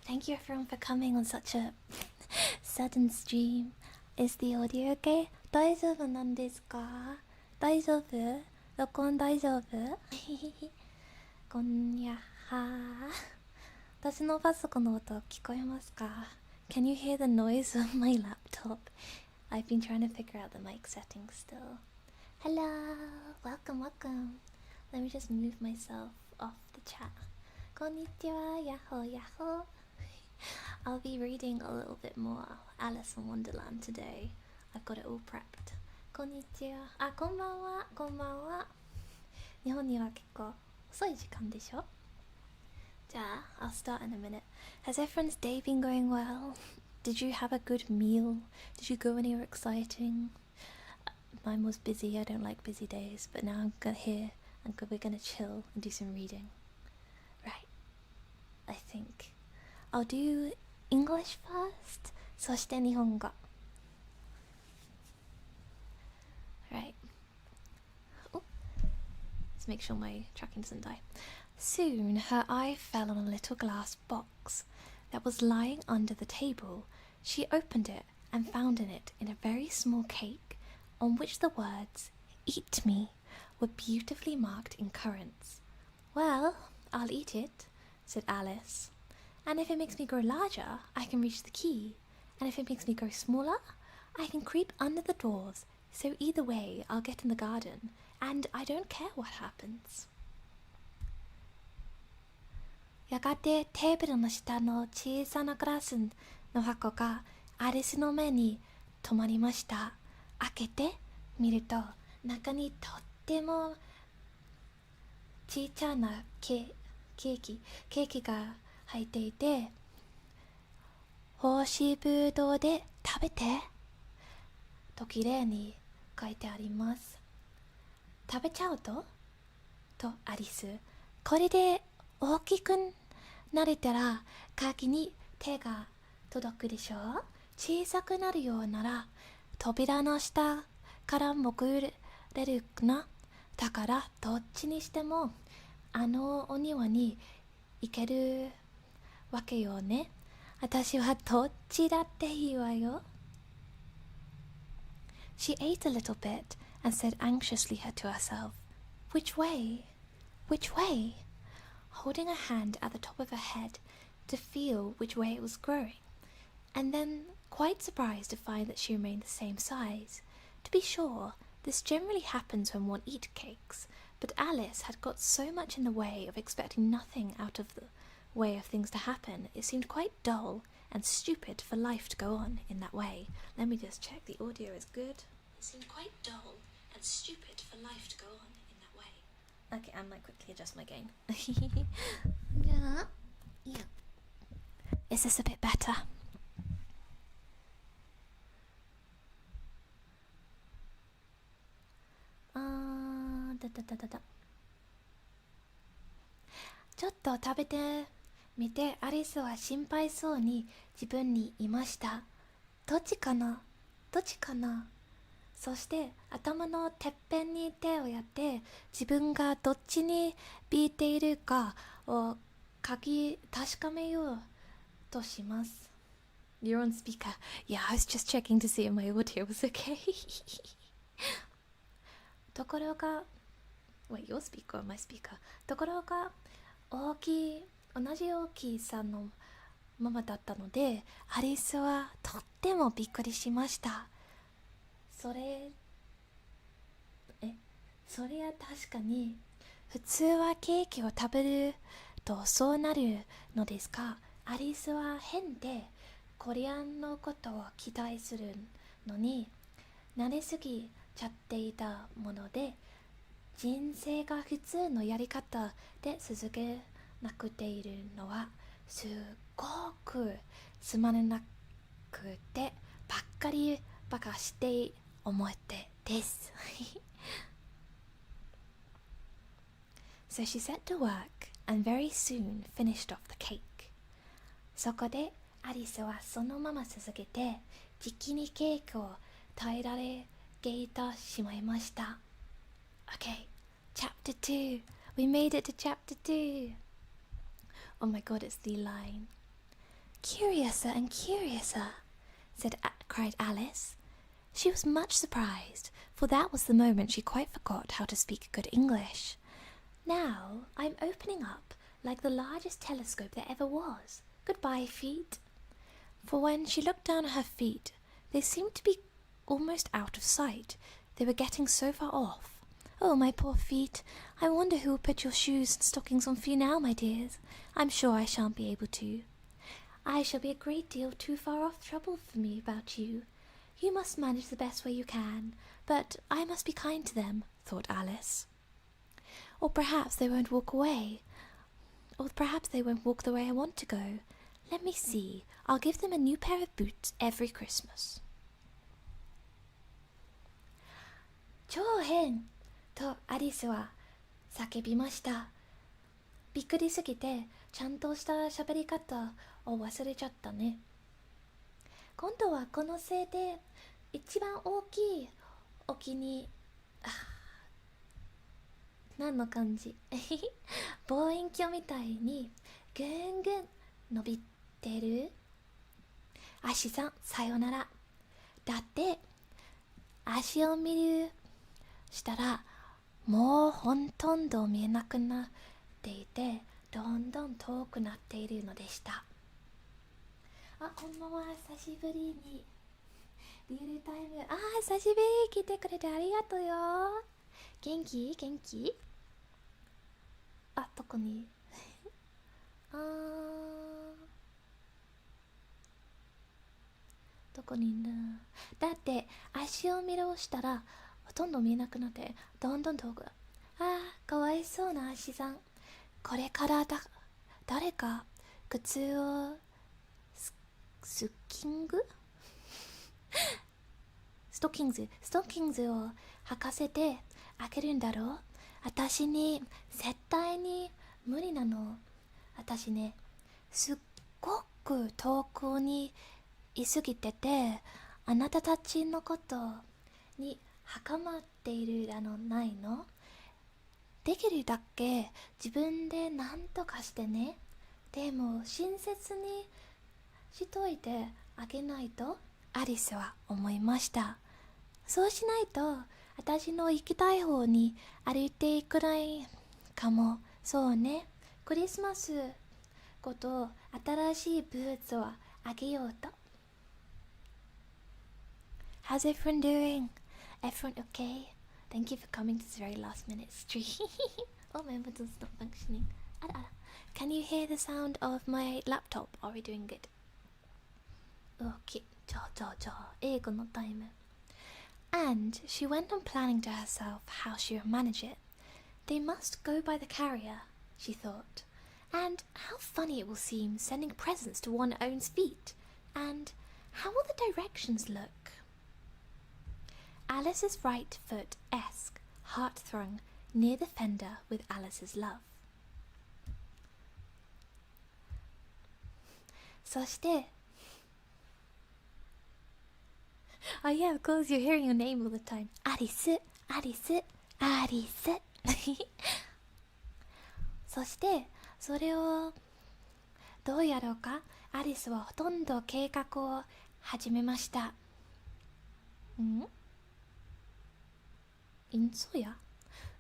Thank you everyone for coming on such a sudden stream. Is the audio okay? 大丈夫なんですか？大丈夫？録音大丈夫？こんにゃは。私のパソコンの音聞こえますか？ Can you hear the noise of my laptop? I've been trying to figure out the mic settings still. Hello! Welcome. Let me just move myself off the chat. こんにちは、やっほーやっほー。I'll be reading a little bit more Alice in Wonderland today. I've got it all prepped. こんにちは。あ、こんばんは。こんばんは。日本には結構遅い時間でしょ？じゃあ、I'll start in a minute. Has everyone's day been going well? Did you have a good meal? Did you go anywhere exciting? Mine was busy. I don't like busy days, but now I'm here and we're gonna chill and do some reading. Right. I think I'll do English first. そして日本語。Right. Oh. Let's make sure my tracking doesn't die. Soon her eye fell on a little glass box that was lying under the table. She opened it and found in it a very small cake on which the words "Eat me" were beautifully marked in currants. "Well, I'll eat it," said Alice. "And if it makes me grow larger, I can reach the key. And if it makes me grow smaller, I can creep under the doors. So either way, I'll get in the garden, and I don't care what happens." やがてテーブルの下の小さなグラスの箱がアリスの目に留まりました。開けてみると、中にとっても小さなケーキが入っていて、干しぶどうで食べてときれいに書いてあります。食べちゃうとアリス、これで大きくなれたら鍵に手が届くでしょう。小さくなるようなら扉の下から潜れるな。だからどっちにしてもあのお庭に行けるわけよね。私はどっちだっていいわよ。She ate a little bit and said anxiously to herself, "Which way? Which way?" holding her hand at the top of her head to feel which way it was growing, and then quite surprised to find that she remained the same size. To be sure, this generally happens when one eats cakes, but Alice had got so much in the way of expecting nothing out of the way of things to happen. It seemed quite dull and stupid for life to go on in that way. Let me just check the audio is good. It seemed quite dull and stupid for life to go on in that way. Okay, I might quickly adjust my gain. Yeah. Is this a bit better? Da. ちょっと食べてみて、アリスは心配そうに自分に言いました。どっちかな？そして頭のてっぺんに手をやって自分がどっちに引いているかを確かめようとします。You're on speaker. Yeah, I was just checking to see if my audio was okay. ところが Wait, your speaker or my speaker? ところが同じ大きさのままだったので、アリスはとってもびっくりしました。それは確かに普通はケーキを食べるとそうなるのですが、アリスは変でコリアンのことを期待するのに慣れすぎちゃっていたもので、人生が普通のやり方で続けなくているのはすごくつまらなくてバカして思ってです。So she set to work and very soon finished off the cake. そこでアリスはそのまま続けてじきにケーキを耐えられていたしまいました。Okay, chapter 2. We made it to chapter 2. Oh my god, it's the line. curiouser and curiouser, cried Alice. She was much surprised, for that was the moment she quite forgot how to speak good English. Now I'm opening up like the largest telescope there ever was. Goodbye, feet. For when she looked down at her feet, they seemed to be almost out of sight. They were getting so far off. Oh, my poor feet. I wonder who will put your shoes and stockings on for you now, my dears. I'm sure I shan't be able to. I shall be a great deal too far off trouble for me about you. You must manage the best way you can, but I must be kind to them, thought Alice. Or perhaps they won't walk away. Or perhaps they won't walk the way I want to go. Let me see. I'll give them a new pair of boots every Christmas. 超変とアリスは叫びました。びっくりすぎてちゃんとした喋り方を忘れちゃったね。今度はこのせいで一番大きい沖に何の感じ望遠鏡みたいにぐんぐん伸びてる。足さんさよなら。だって足を見るしたらもうほとんど見えなくなっていてどんどん遠くなっているのでした。あ、こんばんは。久しぶりにリアルタイム。久しぶりに来てくれてありがとうよ。元気どこにどこにいる。だって足を見下ろしたらほとんど見えなくなってどんどん遠く。かわいそうな足さん。これから誰か靴をストッキングを履かせてあげるんだろう。私に絶対に無理なの。私ね、すっごく遠くにいすぎてて、あなたたちのことにはまっているないの。できるだけ自分で何とかしてね。でも親切にしといてあげないと、アリスは思いました。そうしないと私の行きたい方に歩いていくないかも。そうね、クリスマスこと新しいブーツをあげようと。 How's everyone doing? Everyone okay? Thank you for coming to this very last minute stream. Oh, my button's not functioning. Can you hear the sound of my laptop? Are we doing good? Okay, じゃあ英語のタイム。And she went on planning to herself how she would manage it. They must go by the carrier, she thought. And how funny it will seem sending presents to one's own feet. And how will the directions look? Alice's right foot heart-thrung near the fender with Alice's love. そしてOh yeah, of course, you're hearing your name all the time. アリスそしてそれをどうやろうか。アリスはほとんど計画を始めました。運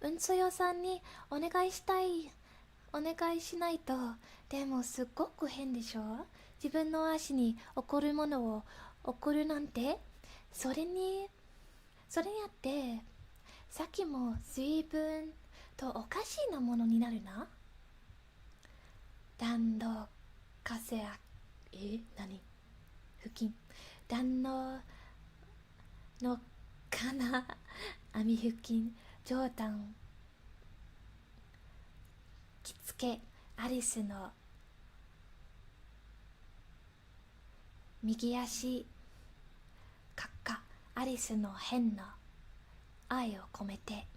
送屋さんにお願いしないと。でもすっごく変でしょ。自分の足に送るものを送るなんて。それにあってさっきも随分とおかしいなものになるな。暖炉風何付近暖炉の金網付近上段着付けアリスの右足かっかアリスの変な愛を込めて。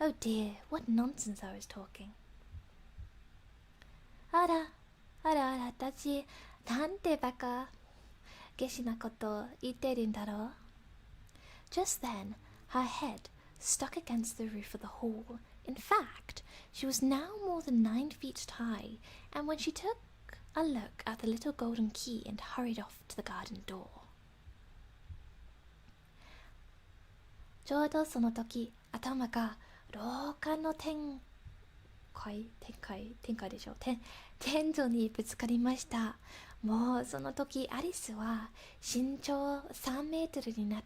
Oh dear, what nonsense I was talking. あら私なんてバカげしなこと言ってるんだろう。 Just then her head stuck against the roof of the hall. In fact, she was now more than 9 feet high, and when she took a look at the little golden key and hurried off to the garden door. ちょうどその時、頭が廊下の天井にぶつかりました。もうその時アリスは身長3メートルになっ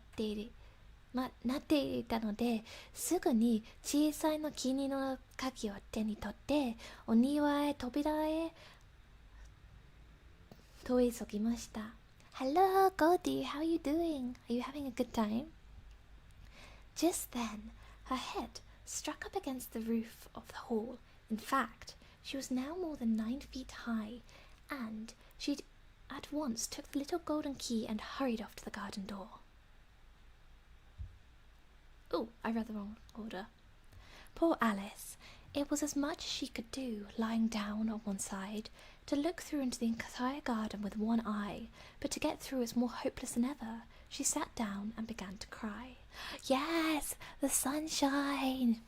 ていたので、すぐに小さいの木の鍵を手に取ってお庭へ扉へ飛び急ぎました。Hello, Goldie, how are you doing? Are you having a good time? Just then, her head struck up against the roof of the hall. In fact, she was now more than 9 feet high, and she at once took the little golden key and hurried off to the garden door. Oh, I read the wrong order. Poor Alice. It was as much as she could do, lying down on one side, to look through into the entire garden with one eye, but to get through was more hopeless than ever. She sat down and began to cry. Yes, the sunshine!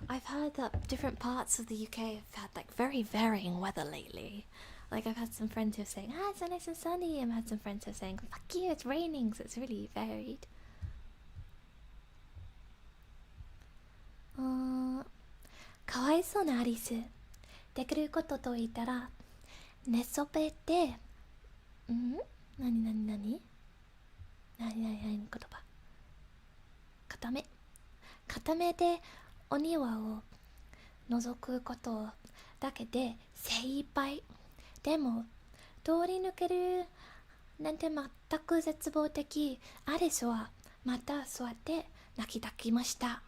I've heard that different parts of the UK have had like very varying weather lately. Like I've had some friends who are saying, it's so nice and sunny, and I've had some friends who are saying, fuck you, it's raining, so it's really varied. かわいそうなアリス。できることと言ったら、寝そべって、何言葉。片目でお庭を覗くことだけで精一杯。でも、通り抜けるなんて全く絶望的。アリスはまた座って泣きました。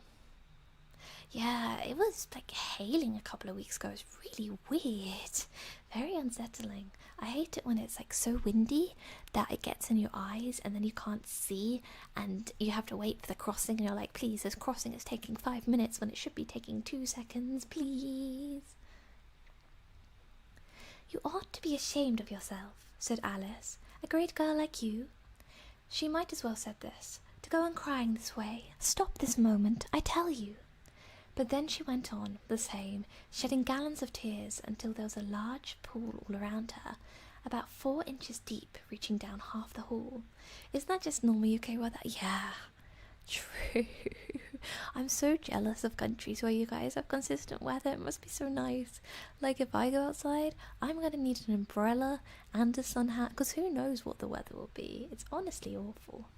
Yeah, it was like hailing a couple of weeks ago. It was really weird. Very unsettling. I hate it when it's like so windy that it gets in your eyes and then you can't see and you have to wait for the crossing and you're like, please, this crossing is taking 5 minutes when it should be taking 2 seconds, please. You ought to be ashamed of yourself, said Alice. A great girl like you. She might as well said this. To go on crying this way. Stop this moment, I tell you. But then she went on, the same, shedding gallons of tears until there was a large pool all around her, about 4 inches deep, reaching down half the hall. Isn't that just normal UK weather? Yeah, true. I'm so jealous of countries where you guys have consistent weather. It must be so nice. Like if I go outside, I'm going to need an umbrella and a sun hat, because who knows what the weather will be. It's honestly awful.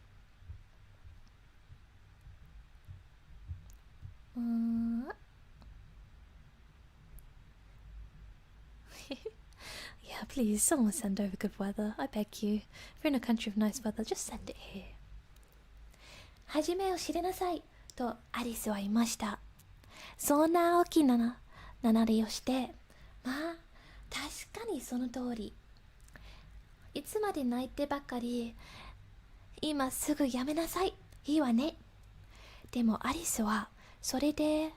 Yeah, please, someone send over good weather. I beg you. If you're in a country of nice weather, just send it here. 初めを知りなさいとアリスは言いました。そんな大きなななりをして、まあ確かにその通り。いつまで泣いてばかり。今すぐやめなさい。いいわね。でもアリスはそれで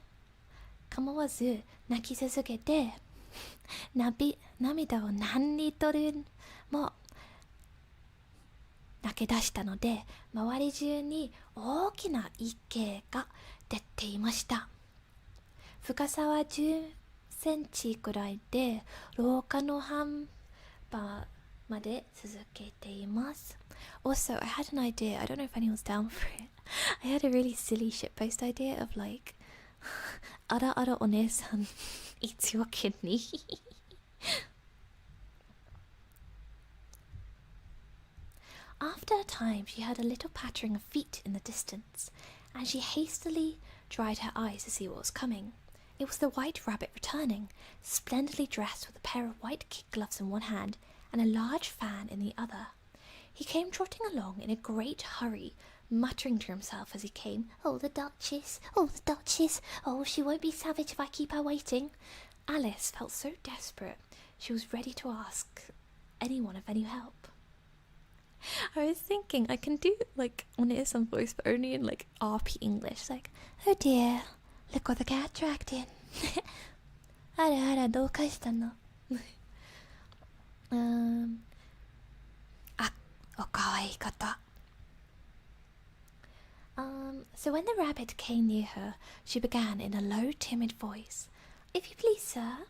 構わず泣き続けて涙を何リットルも泣き出したので、周り中に大きな池が出ていました。深さは10センチくらいで、廊下の半端まで続けています。Also, I had an idea. I don't know if anyone's down for it. I had a really silly shitpost idea of like, あらあらお姉さん eats your kidney. After a time, she heard a little pattering of feet in the distance, and she hastily dried her eyes to see what was coming. It was the White Rabbit returning, splendidly dressed with a pair of white kid gloves in one hand and a large fan in the other. He came trotting along in a great hurry, muttering to himself as he came, "Oh, the Duchess! Oh, the Duchess! Oh, she won't be savage if I keep her waiting." Alice felt so desperate, she was ready to ask anyone of any help. I was thinking I can do like on it some voice, but only in like RP English. Like, oh dear, look what the cat dragged in. あらあらどうかしたの？あ、おかわいいこと。So when the rabbit came near her, she began in a low, timid voice, "If you please, sir,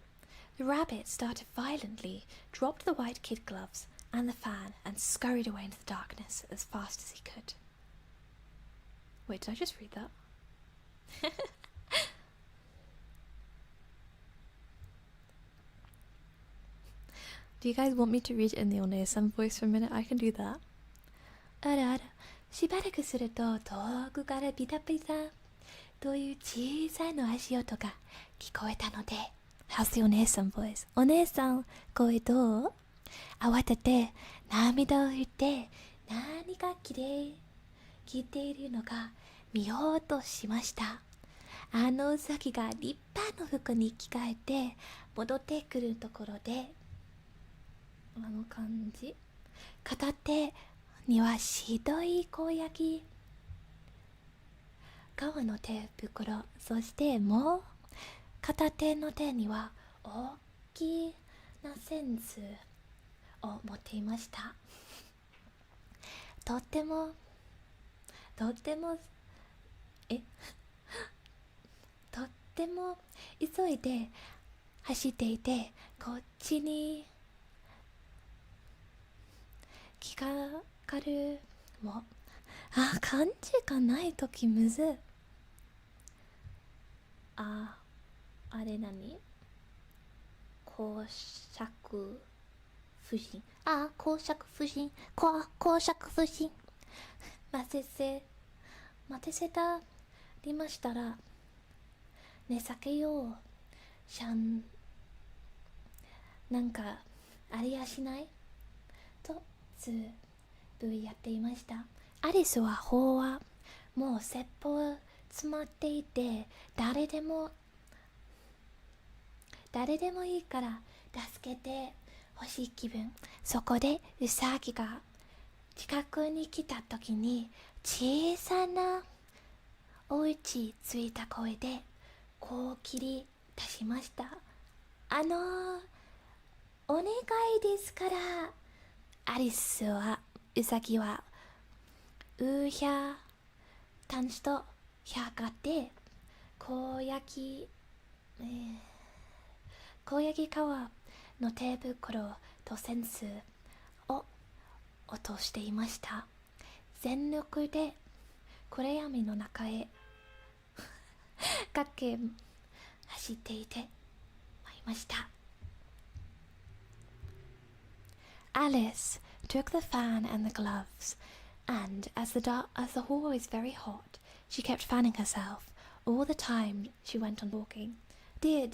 The rabbit started violently, dropped the white kid gloves and the fan, and scurried away into the darkness as fast as he could. Wait, did I just read that? Do you guys want me to read it in the Onesan voice for a minute? I can do that. あらあら、しばらくすると遠くからピタピタという小さな足音が聞こえたので、How's the お姉さん voice? お姉さん、声どう？慌てて涙を拭いて何か聞いているのか見ようとしました。あのウサギが立派な服に着替えて戻ってくるところで、あの感じ。片手には白い小焼き。革の手袋、そしてもう片手の手には大きなセンスを持っていました。とっても急いで走っていて、こっちに気がかるも。漢字がないときむず。あれ何？公爵夫人。公爵夫人。公爵夫人。待たせたりましたら、ねさけよう。なんかありやしないとつぶやっていました。アリスは法はもう説法詰まっていて、誰でもいいから助けてほしい気分。そこでウサギが近くに来た時に、小さなお家ついた声でこう切り出しました。お願いですから。ウサギは単子と100で小焼き皮の手袋とセンスを落としていました。全力で暗闇の中へ走っていてまいりました。Alice took the fan and the gloves, and as the hall was very hot, she kept fanning herself all the time she went on walking. Dear,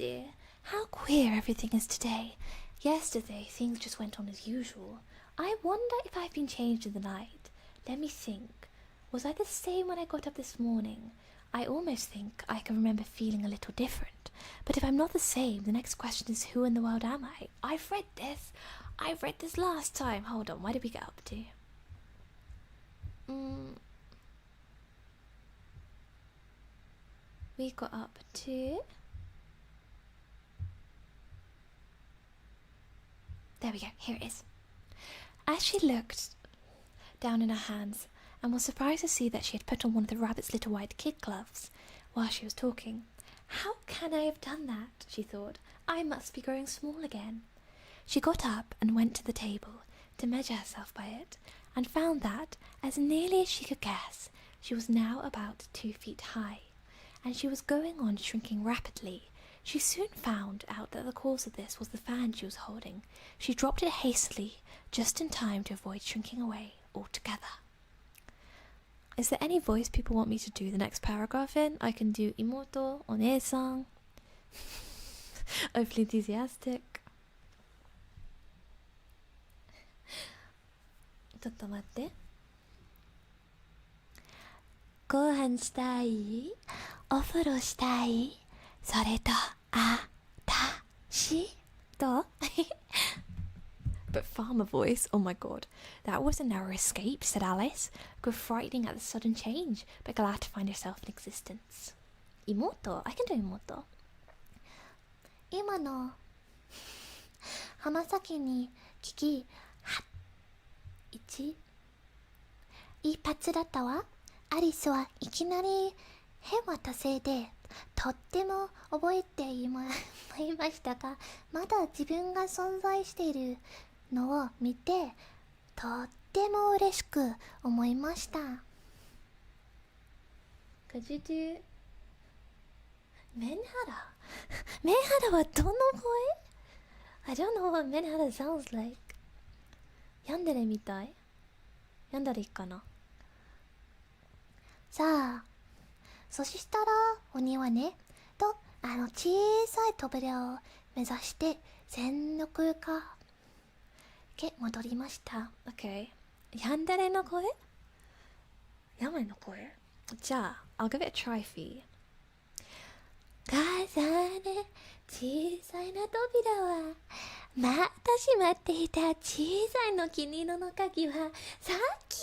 how queer everything is today. Yesterday things just went on as usual. I wonder if I've been changed in the night. Let me think. Was I the same when I got up this morning? I almost think I can remember feeling a little different. But if I'm not the same, the next question is, who in the world am I? I've read this last time. Hold on, where did we get up to? We got up to... There we go, here it is. As she looked down in her hands and was surprised to see that she had put on one of the rabbit's little white kid gloves while she was talking. How can I have done that? She thought. I must be growing small again. She got up and went to the table to measure herself by it, and found that, as nearly as she could guess, she was now about 2 feet high, and she was going on shrinking rapidly. She soon found out that the cause of this was the fan she was holding. She dropped it hastily, just in time to avoid shrinking away altogether. Is there any voice people want me to do the next paragraph in? I can do imoto, one-san. Hopefully enthusiastic. ちょっと待って。ご飯したい？お風呂したい？それと、どう？ But farmer voice, oh my god. That was a narrow escape, said Alice, grew frightening at the sudden change, but glad to find herself in existence. Imoto? I can do imoto. 今の浜崎に聞き、一発だったわ。アリスはいきなり変わったせいでとっても覚えていましたが、まだ自分が存在しているのを見て、とっても嬉しく思いました。Could you do メンハラメンハラはどの声？ I don't know what メンハラ sounds like。 ヤンデレみたい？ヤンデレかな。さあ、そしたら鬼はね、と小さい扉を目指して全力かけ戻りました。 OK。 ヤンデレの声？ヤマイの声？じゃあ I'll give it a try for you。重ね小さいな扉はまた閉まっていた。小さいの君の鍵はさっき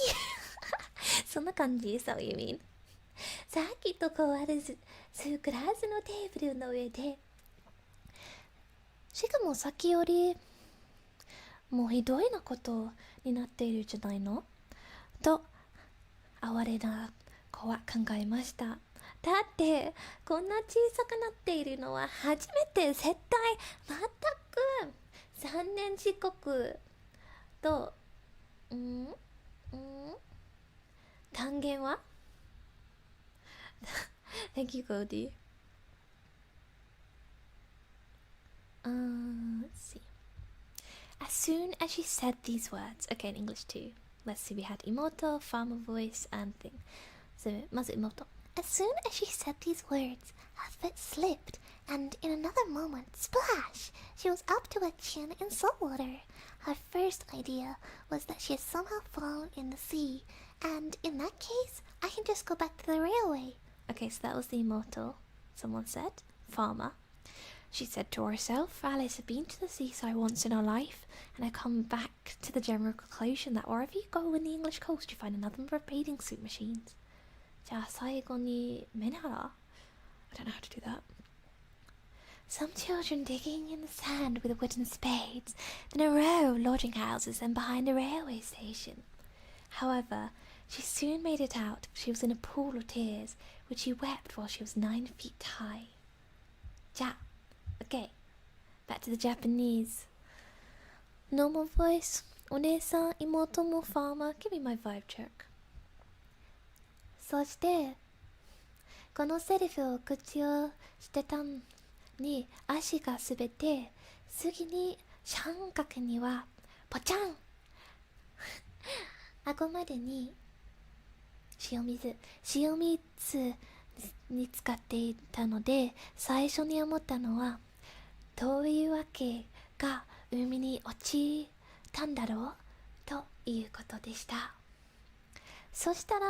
そんな感じ。そういう意味。さっきと変わらずグラスのテーブルの上で、しかもさっきよりもうひどいなことになっているじゃないのと哀れな子は考えました。だってこんな小さくなっているのは初めて。絶対全く3年遅刻と単元はThank you, Cody. Let's see. As soon as she said these words, okay, in English too. Let's see, we had Imoto, farmer voice, and thing. So, まず Imoto. As soon as she said these words, her foot slipped, and in another moment, splash! She was up to her chin in salt water. Her first idea was that she had somehow fallen in the sea, and in that case, I can just go back to the railway. Okay, so that was the immortal, someone said. Farmer. She said to herself, Alice had been to the seaside once in her life, and had come back to the general conclusion that wherever you go in the English coast, you find a number of bathing suit machines. じゃあ最後にメンハラ? I don't know how to do that. Some children digging in the sand with wooden spades, then a row of lodging houses, and behind a railway station. However, she soon made it out. She was in a pool of tears, which she wept while she was 9 feet high. じゃあ Okay, back to the Japanese. Normal voice. お姉さん、妹もファーマー。Give me my vibe check. そしてこのセリフを口をしてたのに足が滑って次に三角にはポチャン顎までに塩水に使っていたので、最初に思ったのはどういうわけが海に落ちたんだろうということでした。そしたら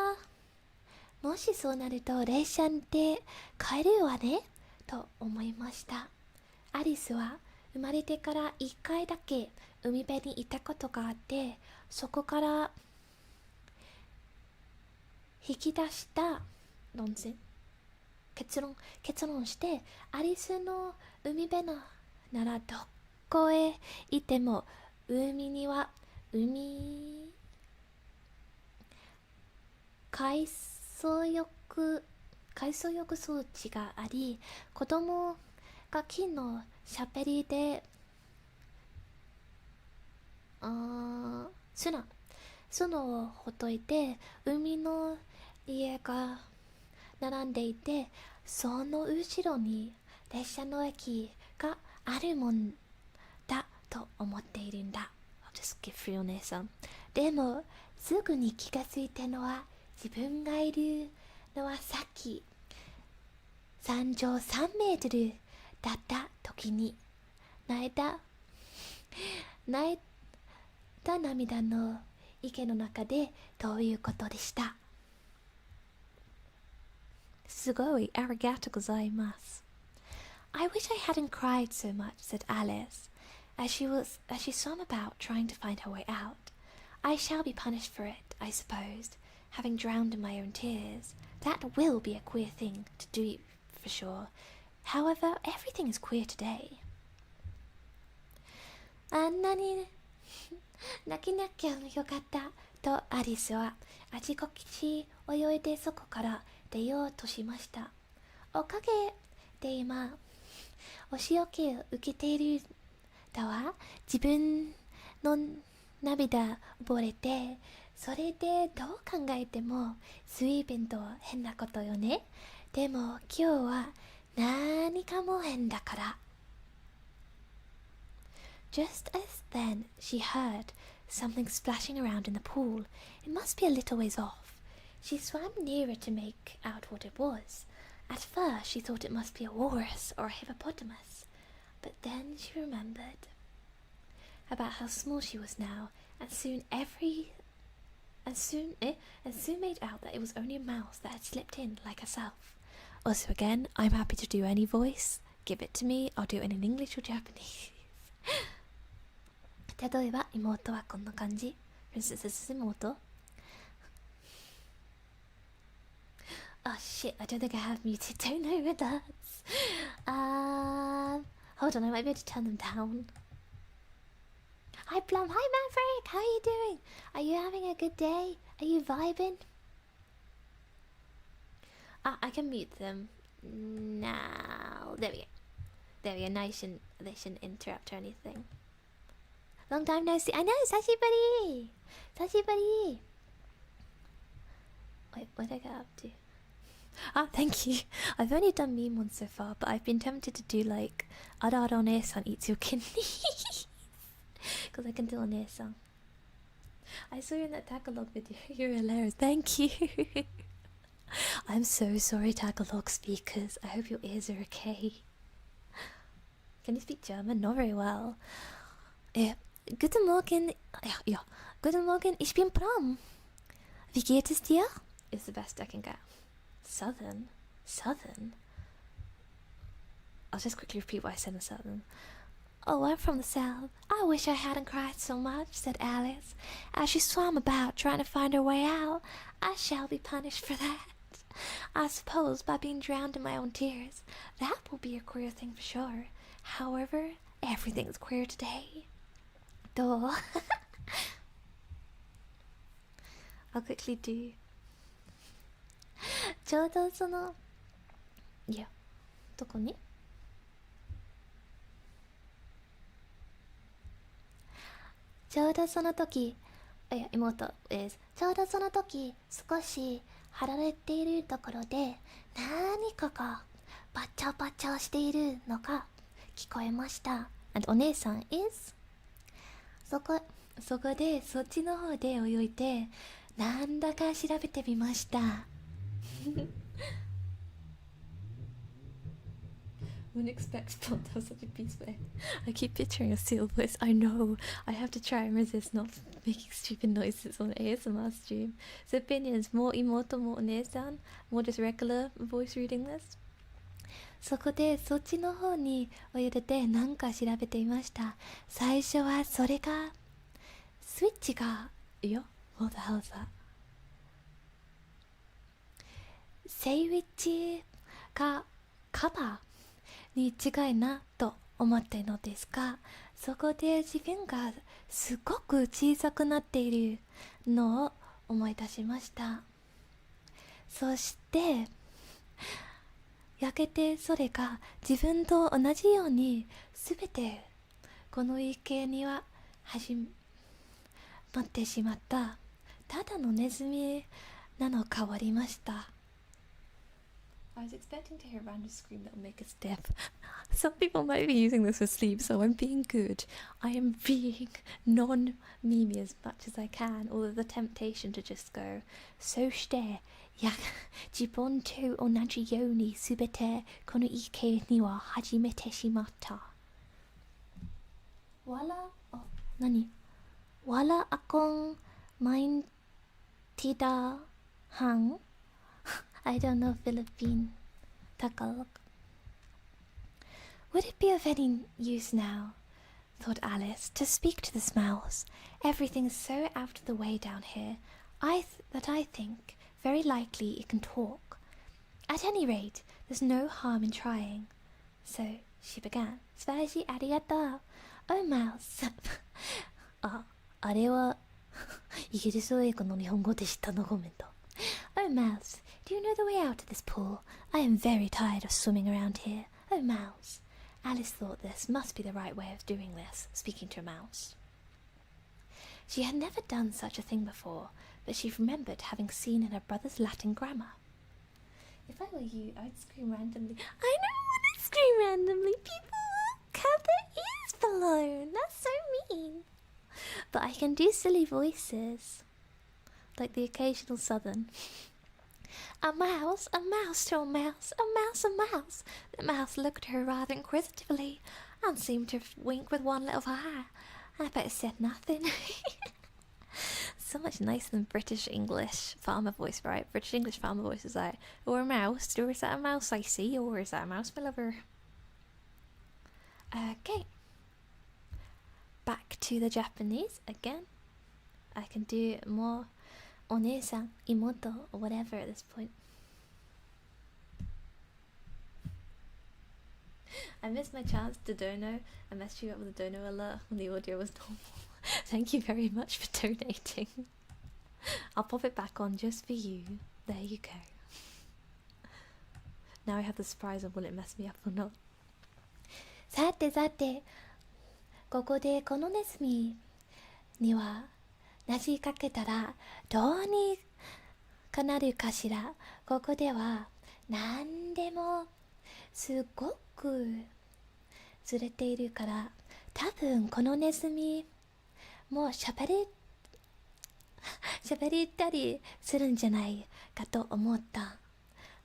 もしそうなると列車で帰るわねと思いました。アリスは生まれてから1回だけ海辺にいたことがあって、そこから引き出した論戦結論してアリスの海辺ならどこへ行っても海には海藻浴装置があり、子供が木のしゃべりで砂をほどいて海の家が並んでいて、その後ろに列車の駅があるもんだと思っているんだ。I'll just give through お姉さん。でもすぐに気がついたのは自分がいるのはさっき山上3メートルだった時に泣いた涙の池の中でということでした。すごいありがとうございます。I wish I hadn't cried so much, said Alice, as she swam about trying to find her way out. I shall be punished for it, I supposed, having drowned in my own tears. That will be a queer thing to do for sure. However, everything is queer today. あんなに泣きなきゃよかったとアリスはあちこち泳いでそこから出ようとしました。おかげで今お仕置きを受けているだわ。自分の涙溺れて、それでどう考えても随分と変なことよね。でも今日は何かも変だから。Just as then she heard something splashing around in the pool. It must be a little ways off. She swam nearer to make out what it was. At first she thought it must be a walrus or a hippopotamus, but then she remembered about how small she was now, and soon made out that it was only a mouse that had slipped in like herself. Also again, I'm happy to do any voice. Give it to me, I'll do it in English or Japanese. 例えば妹はこんな感じ。妹Oh shit, I don't think I have muted. Don't know where that's. Hold on, I might be able to turn them down. Hi Plum, hi Maverick, how are you doing? Are you having a good day? Are you vibing? I can mute them now. There we go. There we go. Now they shouldn't interrupt or anything. Long time no see. I know, Sashibari! Sashibari! Wait, what did I get up to? Thank you. I've only done meme ones so far, but I've been tempted to do like Ara One-san eats your kidneys. Because I can do One-san. I saw you in that Tagalog video. You're hilarious. Thank you. I'm so sorry, Tagalog speakers. I hope your ears are okay. Can you speak German? Not very well. Guten Morgen. Ja. Guten Morgen, ich bin Bram. Wie geht es dir? Is the best I can get. Southern? I'll just quickly repeat what I said in Southern. Oh, I'm from the South. I wish I hadn't cried so much, said Alice, as she swam about trying to find her way out. I shall be punished for that. I suppose by being drowned in my own tears. That will be a queer thing for sure. However, everything's queer today. Duh. I'll quickly do. ちょうどそのいやどこにちょうどその時妹 is ちょうどその時少し張られているところで何かがバチャバチャしているのが聞こえました。And お姉さん is そこでそっちの方で泳いでなんだか調べてみました。Wouldn't expect Spot to have such a peaceful end. I keep picturing a seal voice. I know. I have to try and resist not making stupid noises on ASMR stream. So opinions, more imoto, more onesan, more just regular voice reading this. そこでそっちの方に泳いでてなんか調べていました。最初はそれがスイッチがいや What the hell is that? セイウィッチがカバーに違いなと思ったのですが、そこで自分がすごく小さくなっているのを思い出しました。そしてやがてそれが自分と同じようにすべてこの池には始まってしまったただのネズミなの変わりました。I was expecting to hear a random scream that will make us deaf. Some people might be using this for sleep, so I'm being good. I am being non-mimi as much as I can, although the temptation to just go, そして自分と同じようにすべてこの池には始めてしまった。Wala akong maintindihan. I don't know Philippine Tagalog. Would it be of any use now, thought Alice, to speak to this mouse? Everything's so out of the way down here, that I think very likely it can talk. At any rate, there's no harm in trying. So she began. 素晴らしい、ありがとう。Oh, mouse. あれはイギリス英語の日本語でしたの。ごめんと。Oh, mouse, Do you know the way out of this pool? I am very tired of swimming around here. Oh, mouse. Alice thought this must be the right way of doing this, speaking to a mouse. She had never done such a thing before, but she remembered having seen in her brother's Latin grammar. If I were you, I'd scream randomly. I don't want to scream randomly. People have their ears blown. That's so mean. But I can do silly voices, like the occasional southern. A mouse to a mouse, a mouse, a mouse. The mouse looked at her rather inquisitively and seemed to wink with one little eye. I bet it said nothing. So much nicer than British English farmer voice, right? British English farmer voice is like, or a mouse, or is that a mouse I see, or is that a mouse my lover? Okay. Back to the Japanese again. I can do more onesan, imoto, or whatever at this point. I missed my chance to dono. I messed you up with a dono alert when the audio was normal. Thank you very much for donating. I'll pop it back on just for you. There you go. Now I have the surprise of will it mess me up or not. さてさて、ここでこのネズミにはなじかけたらどうにかなるかしら。ここでは何でもすごくずれているから、多分このネズミもう喋ったりするんじゃないかと思った。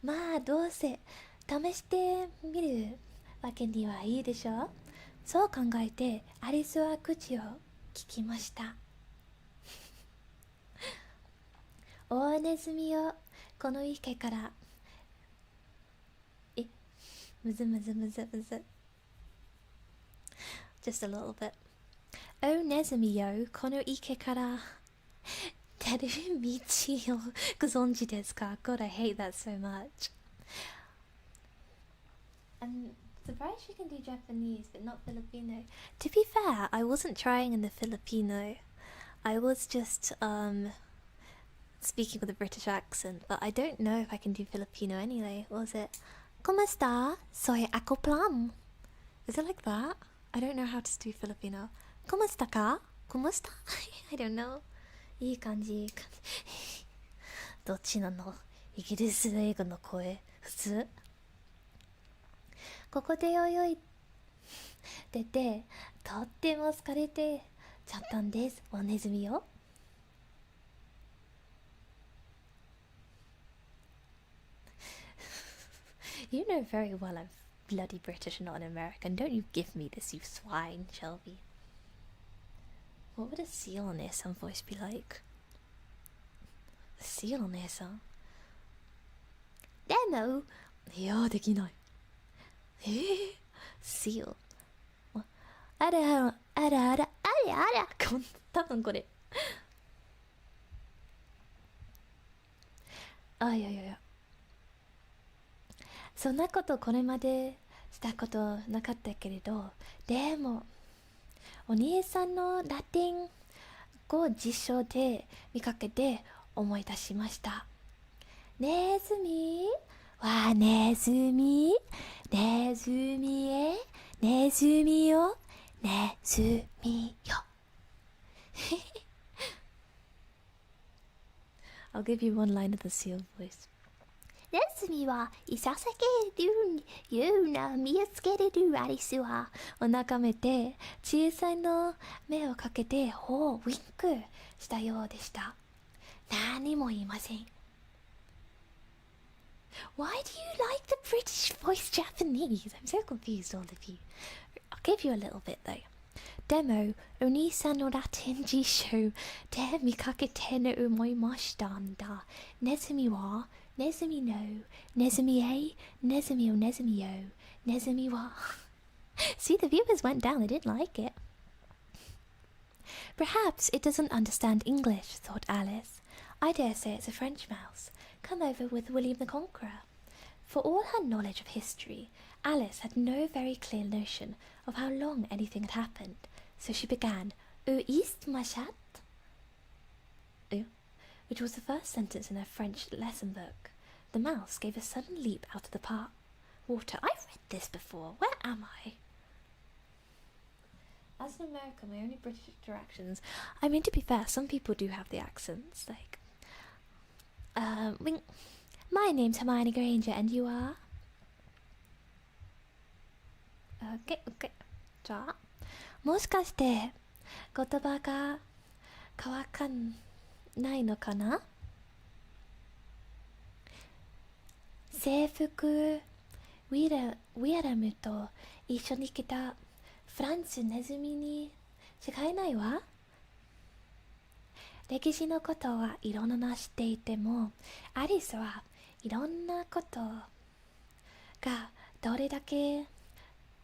まあどうせ試してみるわけにはいいでしょ。そう考えてアリスは口を聞きました。大ネズミをこの池からむず Just a little bit. おネズミよ、この池から出る道をご存知ですか? God, I hate that so much. I'm surprised you can do Japanese, but not Filipino. To be fair, I wasn't trying in the Filipino. I was just speaking with a British accent, but I don't know if I can do Filipino anyway. What was it? ¿Cómo está? Soy ako plum. Is it like that? I don't know how to do Filipino. ¿Cómo está ka? ¿Cómo está? I don't know. いい感じ。どっちなの？イギリス英語の声。普通？ここで泳いでて、とっても疲れてちゃったんです。おネズミよ。You know very well I'm bloody British and not an American. Don't you give me this, you swine, Shelby. What would a seal on this voice be like? A seal on this song? Demo! いや、できない。seal. あら、多分これ。いや。そんなことこれまでしたことなかったけれど、でもお兄さんのラテン語辞書で見かけて思い出しました。ネズミはネズミ、ネズミへ、ネズミよ、ネズミよ。I'll give you one line of the seal voice. ネズミはいささけるような見つけれるアリスはお腹めて小さいの目をかけてウィンクしたようでした。何も言いません。Why do you like the British voice Japanese? I'm so confused, all of you. I'll give you a little bit though. でもお兄さんのラテン辞書で見かけてね思いましたんだ。ネズミはネズミの、ネズミへ、ネズミよ、ネズミよ、ネズミは。See, the viewers went down, they didn't like it. Perhaps it doesn't understand English, thought Alice. I dare say it's a French mouse, come over with William the Conqueror. For all her knowledge of history, Alice had no very clear notion of how long anything had happened, so she began, Où est ma chatte? Which was the first sentence in her French lesson book. The mouse gave a sudden leap out of the water. I've read this before. Where am I? As in America, my only British interactions. I mean, to be fair, some people do have the accents. Like, my name's Hermione Granger, and you are? Okay. じゃあ、もしかして言葉が乾かないのかな？制服ウィラムと一緒に来たフランスネズミに違いないわ。歴史のことはいろんなの知っていても、アリスはいろんなことがどれだけ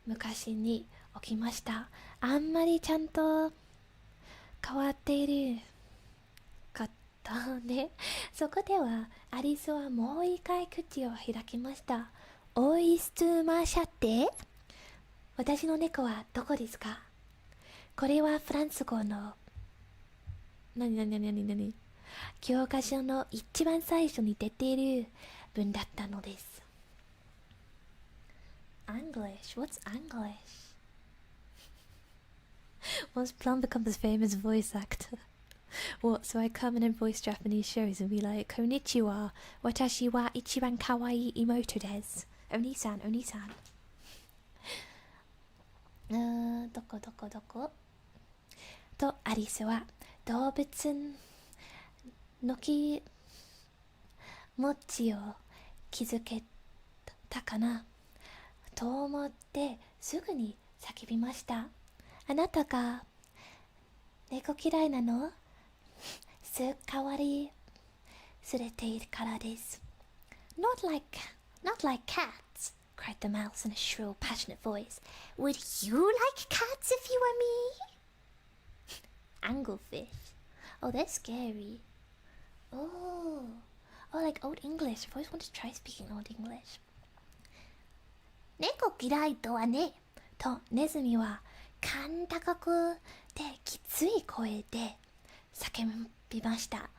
昔に起きました。あんまりちゃんと変わっているかったね。そこではアリスはもう一回口を開きました。おいすつましゃって。私の猫はどこですか？これはフランス語の教科書の一番最初に出ている文だったのです。English? What's English? Once Plum becomes a famous voice actor. What? So I come in and voice Japanese shows and be like, Konnichiwa, watashi wa ichiban kawaii imoto desu. Oni-san. どことアリスは動物の気持ちを気づけたかなと思ってすぐに叫びました。あなたが猫嫌いなの？すっかわりすれているからです。Not like cats, cried the mouse in a shrill, passionate voice. Would you like cats if you were me? Anglefish. Oh, they're scary. Oh, like Old English. I've always wanted to try speaking Old English. 猫嫌いとはね、とネズミは甲高くできつい声で叫びました。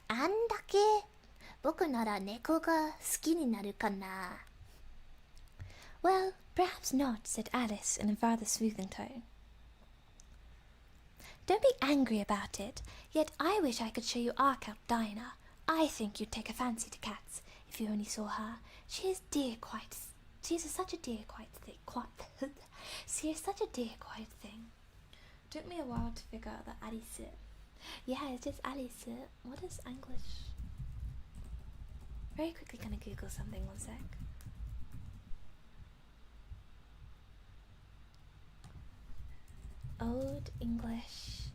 あんだけ僕なら猫が好きになるかな。Well, perhaps not, said Alice in a rather soothing tone. Don't be angry about it, yet I wish I could show you our cat Dinah. I think you'd take a fancy to cats if you only saw her. She is such a dear, quiet thing. She is such a dear, quiet thing. Took me a while to figure out that Alice. Yeah, it's just Alice. What is English? Very quickly gonna Google something, one sec. Old English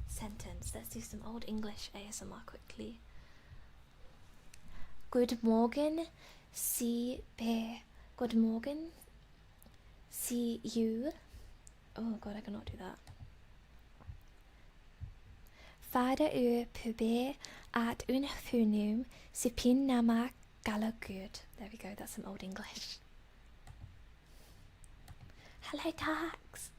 sentence. Let's do some Old English ASMR quickly. Good morning, Good morning, see you. Oh god, I cannot do that. Fader pube at unfunum supin nama galagud. There we go, that's some Old English. Hello, Tax.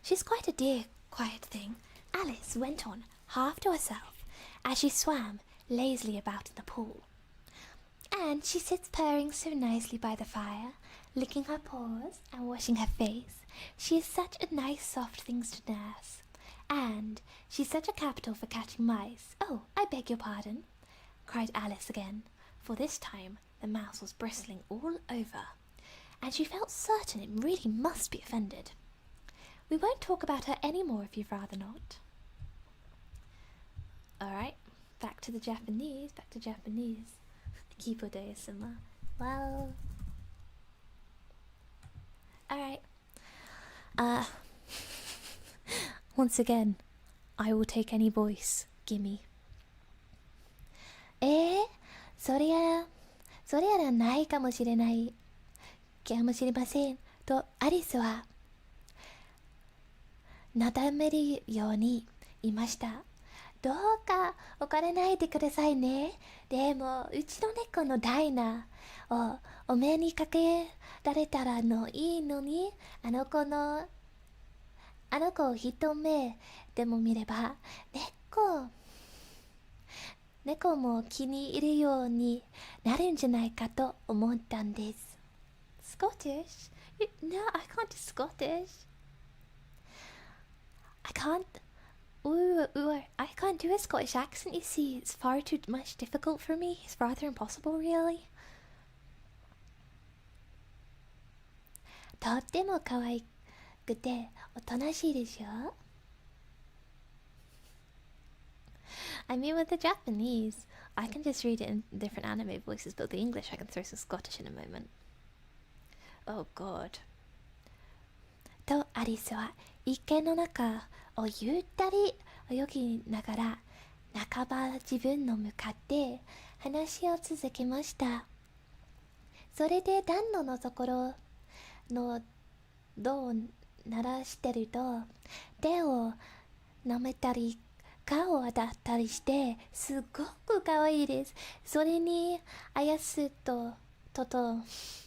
She's quite a dear, quiet thing, Alice went on, half to herself, as she swam lazily about in the pool. And she sits purring so nicely by the fire, licking her paws and washing her face. She is such a nice, soft thing to nurse. And she's such a capital for catching mice. Oh, I beg your pardon, cried Alice again, for this time the mouse was bristling all over, and she felt certain it really must be offended. We won't talk about her any more if you'd rather not. Alright, back to Japanese. Keyboard ASMR. Well. Alright. Once again, I will take any voice. Gimme. そりゃないかもしれません。とアリスはなだめるように言いました。どうか怒らないでくださいね。でもうちの猫のダイナをお目にかけられたらいいのに、あの子を一目でも見れば猫猫も気に入るようになるんじゃないかと思ったんです。Scottish? No, I can't do Scottish. I can't. I can't do a Scottish accent, you see. It's far too much difficult for me. It's rather impossible, really. とっても可愛くておとなしいでしょ。I mean, with the Japanese, I can just read it in different anime voices, but the English I can throw some Scottish in a moment. Oh god. とアリスは池の中をゆったり泳ぎながら半ば自分の向かって話を続けました。それで暖炉のところの銅を鳴らしてると手を舐めたり顔を当たったりしてすっごく可愛いです。それにあやすと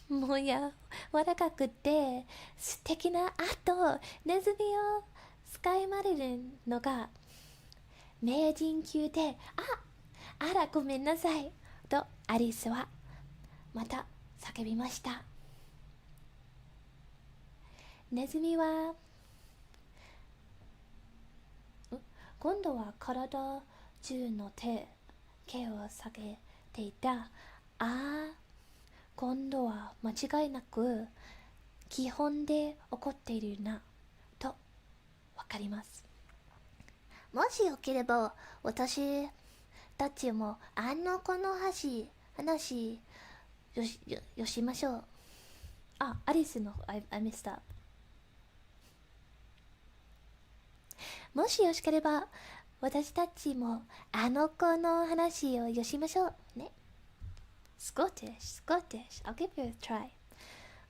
もやわらかくて素敵な。あとネズミを使いまれるのが名人級で、あらごめんなさいとアリスはまた叫びました。ネズミは今度は体中の毛を下げていた。今度は間違いなく基本で怒っているなとわかります。もしよければ私たちもこの話よしましょう。アリスの I messed up。もしよしければ私たちも子の話をよしましょうね。Scottish, I'll give you a try.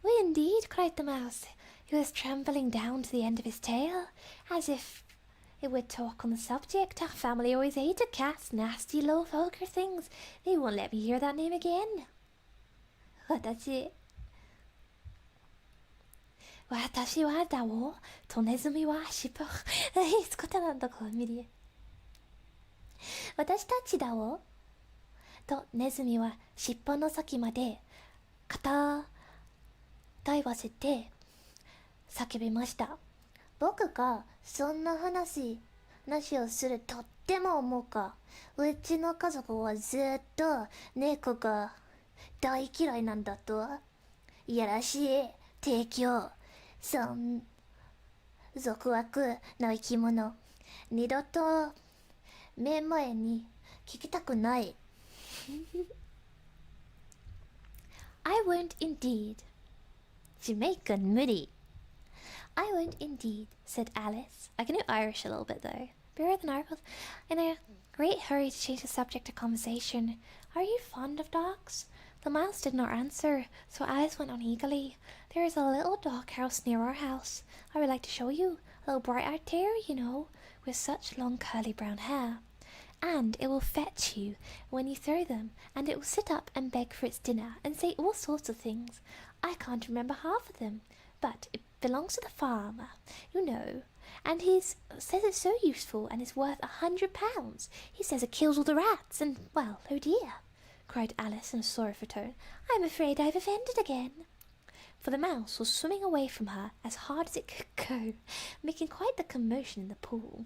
We indeed, cried the mouse, who was trembling down to the end of his tail, as if it would talk on the subject. Our family always hated cats, nasty low vulgar things. They won't let me hear that name again. 私はだおとネズミは尻尾スコットランドコミリ私たちだおとネズミは尻尾の先まで肩対わせて叫びました。僕がそんな話をするとっても思うか。うちの家族はずっと猫が大嫌いなんだと。いやらしい提供。俗悪な生き物。二度と目前に聞きたくない。I won't indeed. Jamaican Moody. I won't indeed, said Alice. I can do Irish a little bit though. Better than Irish. In a great hurry to change the subject of conversation. Are you fond of dogs? The mouse did not answer, so Alice went on eagerly. There is a little dog house near our house. I would like to show you. A little bright-eyed terrier, you know, with such long curly brown hair. And it will fetch you when you throw them, and it will sit up and beg for its dinner and say all sorts of things. I can't remember half of them, but it belongs to the farmer, you know, and he says it's so useful and is worth £100. He says it kills all the rats, and, well, oh dear, cried Alice in a sorrowful tone, I'm afraid I've offended again. For the mouse was swimming away from her as hard as it could go, making quite the commotion in the pool.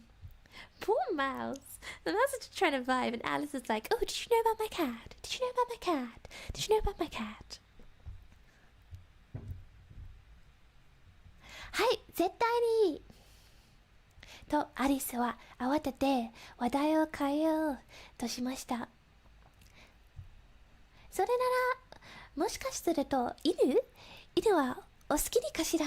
Poor mouse! The mouse is just trying to vibe, and Alice is like, oh, did you know about my cat? Did you know about my cat? Did you know about my cat? はい、絶対にとアリスは慌てて話題を変えようとしました。それなら、もしかすると犬はお好きにかしら。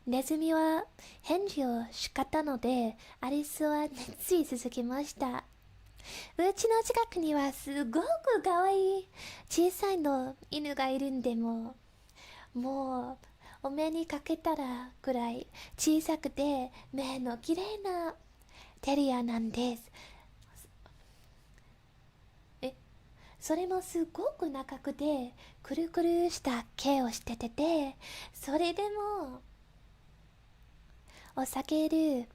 ネズミは返事をしかったので、アリスは熱意続けました。うちの近くにはすごくかわいい小さいの犬がいるんでもうお目にかけたらくらい小さくて目のきれいなテリアなんです。それもすごく長くてくるくるした毛をしてて、それでもお酒る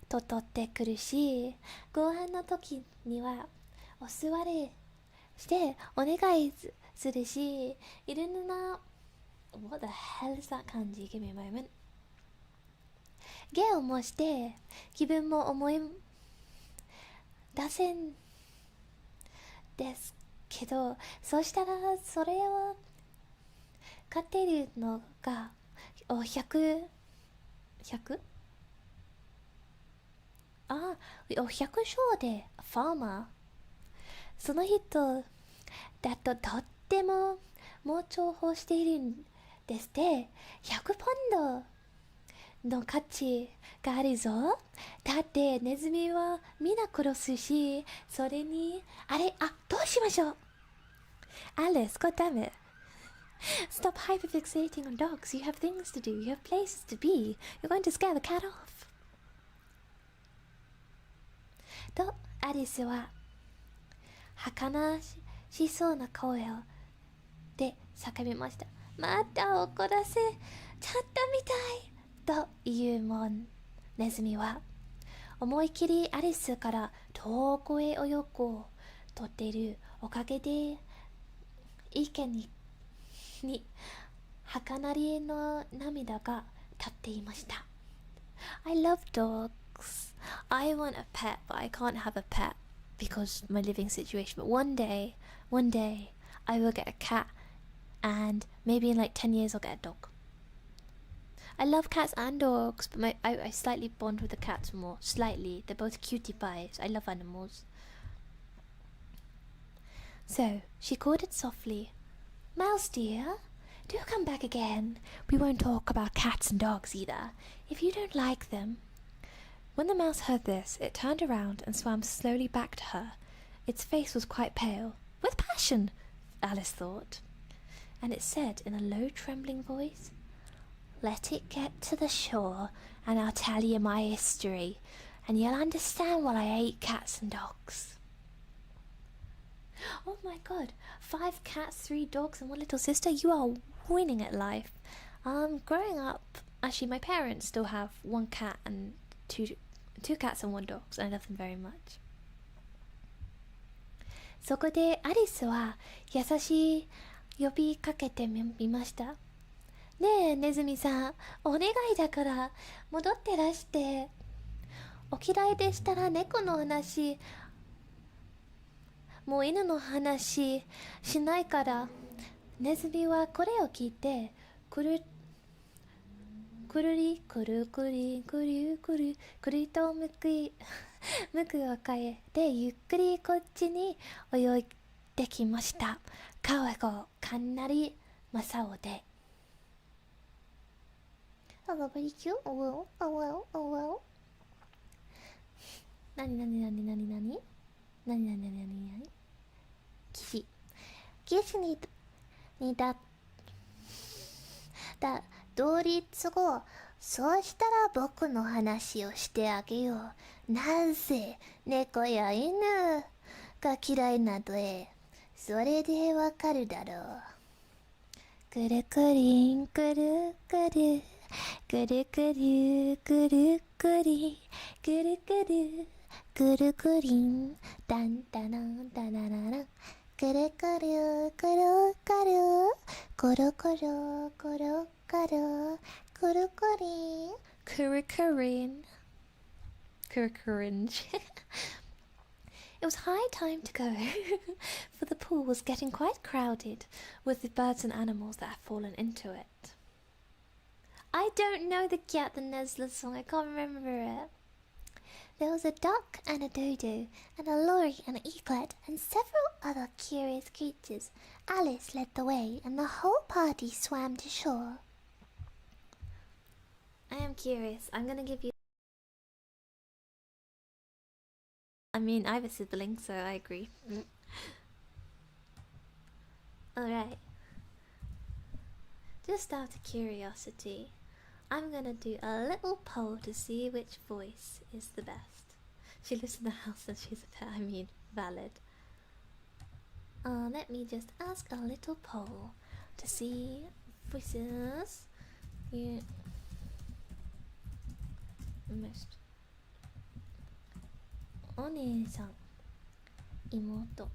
と取ってくるし、ご飯の時にはお座りしてお願いするし、いろんな What the hell is that 感じ Give me a moment 芸をもして気分も思い出せんですけど、そうしたらそれを飼っているのが100百姓でファーマー、その人だととってももう重宝しているんですって。100ポンドの価値があるぞ。だってネズミはみんな殺すし、それにどうしましょう。Alice, God damn it. Stop hyperfixating on dogs. You have things to do. You have places to be. You're going to scare the cat off. と、アリスは儚しそうな声で叫びました。また怒らせちゃったみたいというもん。ネズミは思い切りアリスから遠くへ泳ぐを取っているおかげで池に儚りの涙が立っていました。I love dogs. I want a pet, but I can't have a pet because of my living situation. But one day, I will get a cat, and maybe in like 10 years I'll get a dog. I love cats and dogs, but I slightly bond with the cats more. Slightly. They're both cutie pies. I love animals. So, she called it softly. Mouse dear, do come back again. We won't talk about cats and dogs either, if you don't like them. When the mouse heard this, it turned around and swam slowly back to her. Its face was quite pale. With passion, Alice thought. And it said in a low, trembling voice, Let it get to the shore, and I'll tell you my history, and you'll understand why I hate cats and dogs. Oh my god, 5 cats, 3 dogs, and 1 little sister. You are winning at life. Growing up, actually my parents still have 1 cat and 2 cats and 1 dog, so I love them very much. そこでアリスは優しい呼びかけてみました。ねえネズミさん、お願いだから戻ってらして。お嫌いでしたら猫の話、もう犬の話しないから。ネズミはこれを聞いてくるりくるくりくりくりくりと向くを変えてゆっくりこっちに泳いできました。顔がかなり真っ青で。なに騎士に同率語。そうしたら僕の話をしてあげよう。なぜ猫や犬が嫌いなどへ。それでわかるだろう。くるくりんくるくるくるくるくるくりくるくるくるくりんダンダナンダナナナンくるくるくるくるくるくるくるくるくるくりんくるくりんくるくりんIt was high time to go, for the pool was getting quite crowded with the birds and animals that had fallen into it. I don't know the Cat and Nesla song, I can't remember it. There was a duck and a dodo, and a lorry and an eaglet, and several other curious creatures. Alice led the way, and the whole party swam to shore. I am curious. I'm gonna give you... I mean, I have a sibling, so I agree. Alright. Just out of curiosity, I'm gonna do a little poll to see which voice is the best. She lives in the house and she's a pet, I mean, valid. Let me just ask a little poll to see voices. Yeah. Missed. お姉さん妹。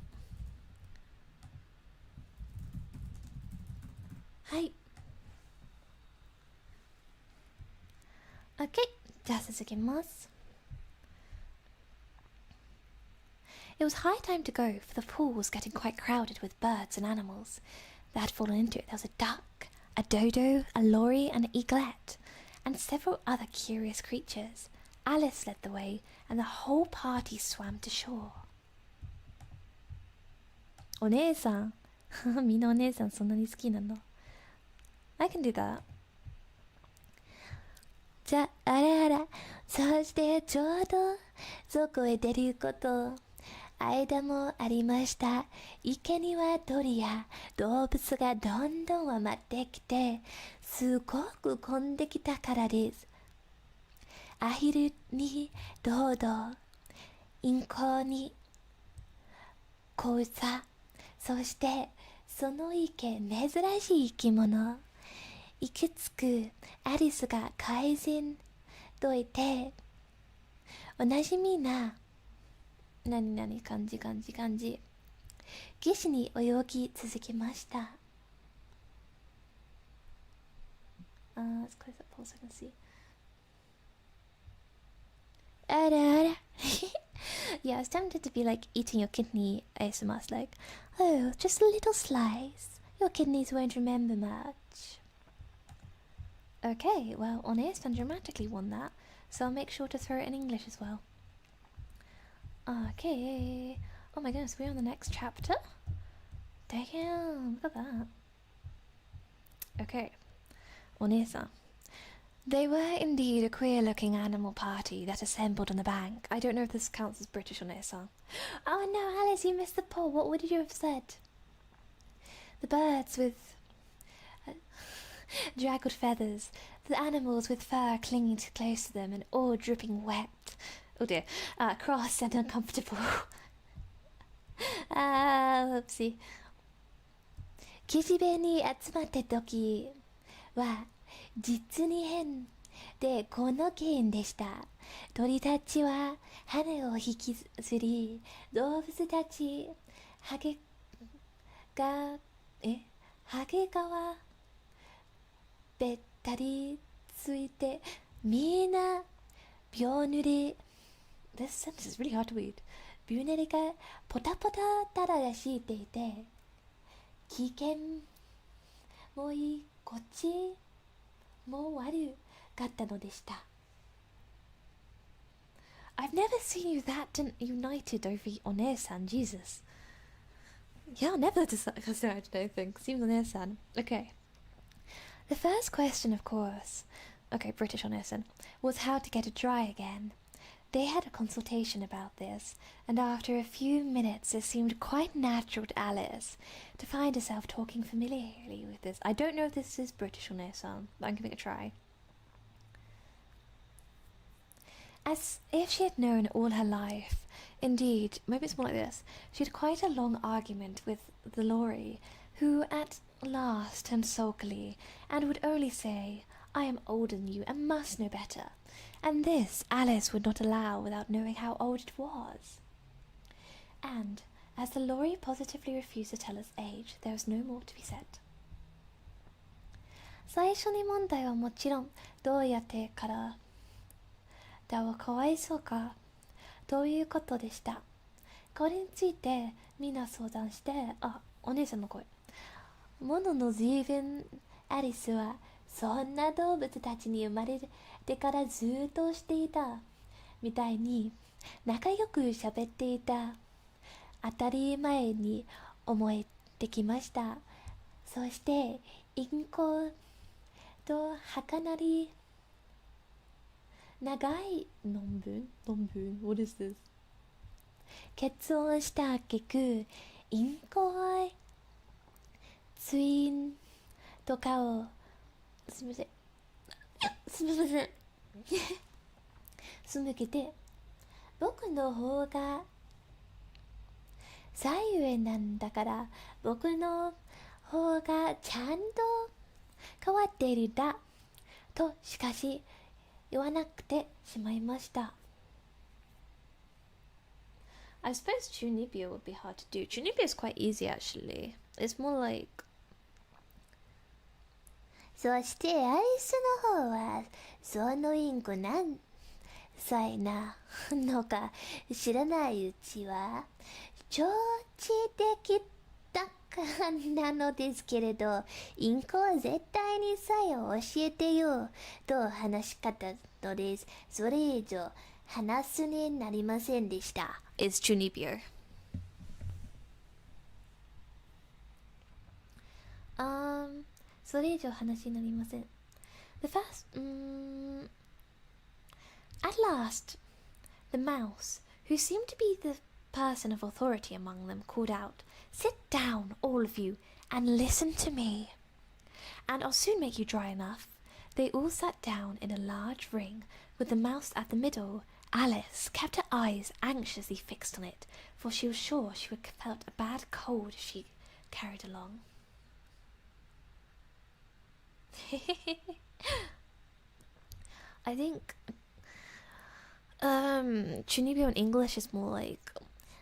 はい。 OK、 じゃあ続けます。 It was high time to go, for the pool was getting quite crowded with birds and animals that had fallen into it. There was a duck, a dodo, a lory, and an eaglet, and several other curious creatures. Alice led the way, and the whole party swam to shore. お姉さんみんなお姉さんそんなに好きなの？ I can do that. じゃあらあら、そしてちょうどそこへ出ること間もありました。池には鳥や動物がどんどんはまってきて、すごく混んできたからです。アヒルにドド、インコにコウサ、そしてその池珍しい生き物。いくつくアリスが改善といて、おなじみな何々漢字岸に泳ぎ続けました。Let's close that poll so I can see. あらあらYeah, I was tempted to be like eating your kidney ASMR, like, oh, just a little slice. Your kidneys won't remember much. Okay, well, Onestan dramatically won that, so I'll make sure to throw it in English as well. Okay. Oh my goodness, we're on the next chapter? Damn, look at that. Okay. Onesa. They were indeed a queer-looking animal party that assembled on the bank. I don't know if this counts as British Onesa. Oh no, Alice, you missed the poll. What would you have said? The birds with draggled feathers, the animals with fur clinging close to them and all dripping wet. Oh dear, cross and uncomfortable. Oopsie. 岸辺に集まった時は実に変でこの件でした。鳥たちは羽を引きずり、動物たちハゲがべったりついてみんな秒濡れ This sentence is really hard to read. 秒濡れがポタポタたらが敷いていて危険もいこっちも悪かったのでした。 I've never seen you that united over Onesan, Jesus. Yeah, I'll never decide anything. Seems Onesan. Okay. The first question, of course, okay, British Onesan, was how to get it dry again. They had a consultation about this, and after a few minutes it seemed quite natural to Alice to find herself talking familiarly with this. I don't know if this is British Onesan, but I'm giving it a try. As if she had known all her life. Indeed, maybe it's more like this. She had quite a long argument with the lorry, who at last turned sulkily, and would only say, I am older than you and must know better. And this Alice would not allow without knowing how old it was. And, as the lorry positively refused to tell its age, there was no more to be said. 最初に問題はもちろん、どうやってからだはかわいそうかということでした。これについてみんな相談して、お姉さんの声。ものの随分アリスはそんな動物たちに生まれてからずっとしていたみたいに仲良く喋っていた。当たり前に思えてきました。そしてインコと儚り長い論文 What is this? 結論した挙句インコはツインとかをすみませんすむけて僕の方が左右なんだから僕の方がちゃんと変わっているだとしかし言わなくてしまいました。I suppose Tunibia would be hard to do. Tunibia is quite easy actually. It's more like... そしてアリスの方はそのインコ何歳なのか知らないうちは承知できたかなのですけれど、インコは絶対にさえを教えてよと話し方のです。それ以上話すになりませんでした。Is Tunibia. Um, それ以上話になりません。The first, at last, the mouse, who seemed to be the person of authority among them, called out, "Sit down, all of you, and listen to me, and I'll soon make you dry enough." They all sat down in a large ring, with the mouse at the middle. Alice kept her eyes anxiously fixed on it, for she was sure she would have felt a bad cold if she carried along. I think Chunibyo in English is more like,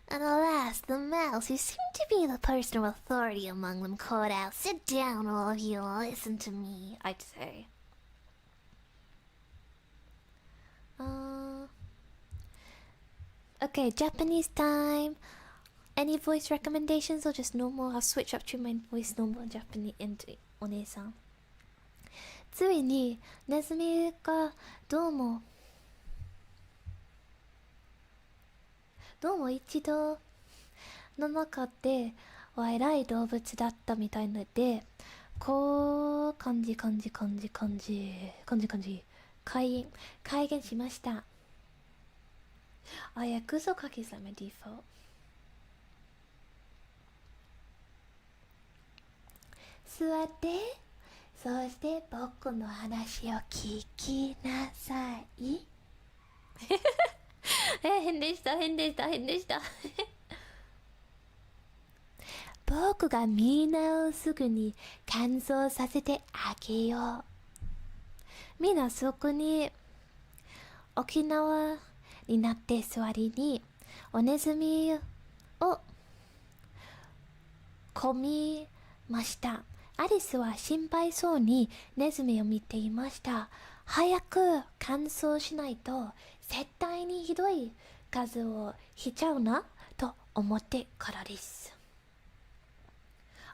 and alas, the mouse, who seemed to be the person of authority among them, called out, "Sit down, all of you, and listen to me," I'd say. Okay, Japanese time. Any voice recommendations or just normal? I'll switch up to my voice normal Japanese into One-san. ついにネズミがどうも一度の中では偉い動物だったみたいので、こう感じ改元しました。あ、訳ぞ書きさめディフォ。座って、そして僕の話を聞きなさい。変でした僕がみんなをすぐに乾燥させてあげよう。みんなそこに沖縄になって座りにおネズミを込みました。アリスは心配そうにネズミを見ていました。早く乾燥しないと絶対にひどい風邪をひちゃうなと思ってからです。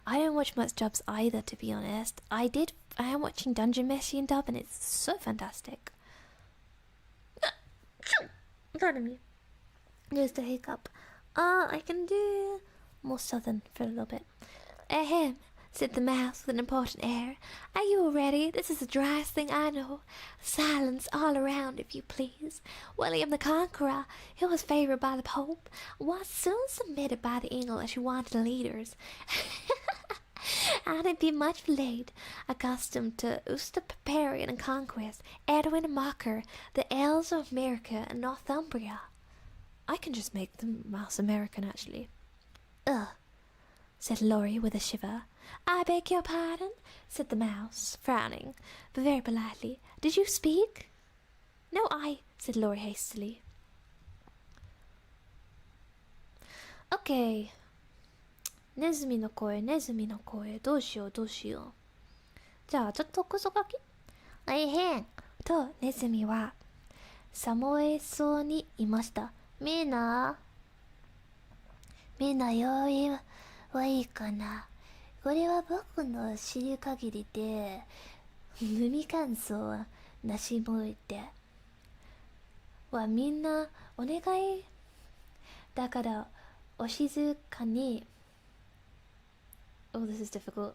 I don't watch much dubs either, to be honest. I am watching Dungeon Meshi in dub and it's so fantastic. Pardon me. Just a hiccup. I can do more southern for a little bit. Ahem, said the mouse with an important air. Are you all ready? This is the driest thing I know. Silence all around, if you please. William the Conqueror, who was favored by the Pope, was soon submitted by the English who wanted leaders. And it'd be much late, accustomed to Ulster Barbarian and conquest, Edwin and Mocker, the Earls of America and Northumbria. I can just make the mouse American, actually. Ugh, said Laurie with a shiver. I beg your pardon, said the mouse, frowning, but very politely. Did you speak? No, said Laurie hastily. Okay. ネズミの声、どうしよう。じゃあ、ちょっとこそ書き。大変とネズミは寒えそうにいました。みんな用意はいいかな。これは僕の知る限りで耳乾燥なしもいてはみんなお願いだからお静かに。Oh, this is difficult.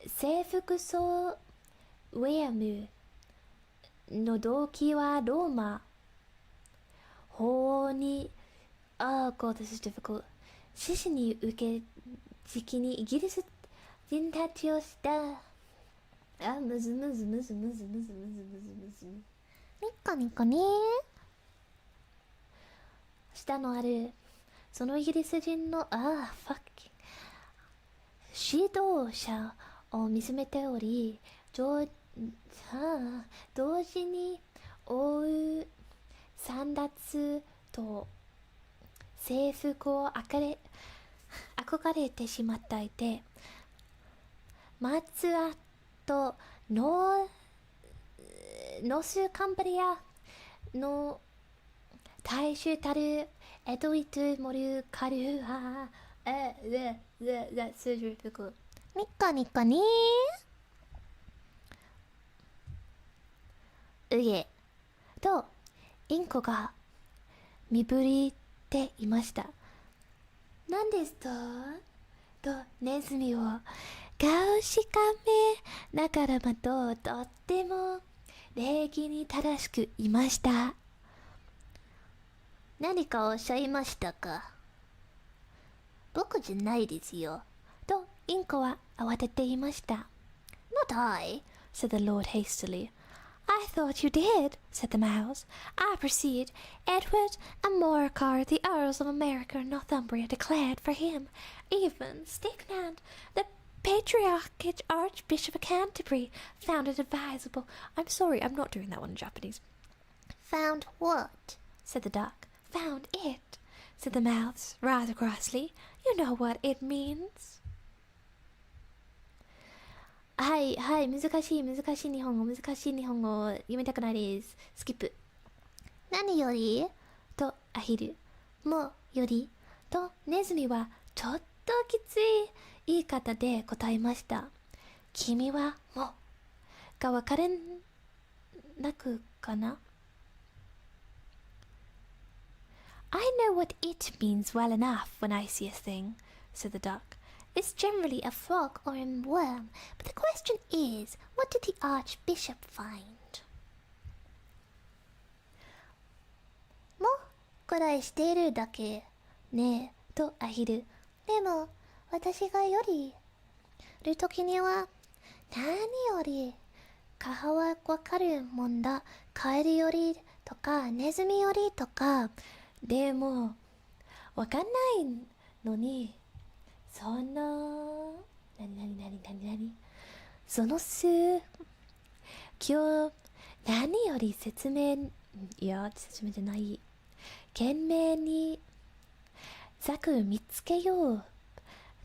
制服装ウェアムの動機はローマ法にGod, this is difficult. 獅子に受け時にイギリス人たちをしたむずニコニコね下のあるそのイギリス人の指導者を見つめており同時に追う散奪と制服を憧れてしまっていて、松アとノスカンブリアの大衆たるエドイトモルカルハ数十服ニコニコにうげとインコが身振りていました。何ですとネズミを顔しかめながらもとっても礼儀に正しくいました。何かおっしゃいましたか？僕じゃないですよ。とインコは慌てていました。Not I, said the Lord hastily. I thought you did, said the mouse. I proceed. Edward and Morcar, the Earls of America and Northumbria, declared for him. Even Stickland, the Patriarchate Archbishop of Canterbury, found it advisable. I'm sorry, I'm not doing that one in Japanese. Found what? Said the duck. Found it, said the mouse, rather crossly. You know what it means. はい難しい日本語読みたくないです。スキップ。何よりとアヒルもよりとネズミはちょっときつい言い方で答えました。君はもが分からなくかな？ I know what it means well enough when I see a thing, said the duck. It's generally a frog or a worm, but the question is, what did the Archbishop find? もくらいしているだけねえとアヒル。でも私がよりるときには何より顔はわかるもんだ。カエルよりとかネズミよりとか。でもわかんないのにそのその数今日何より説明じゃない懸命にザク見つけよう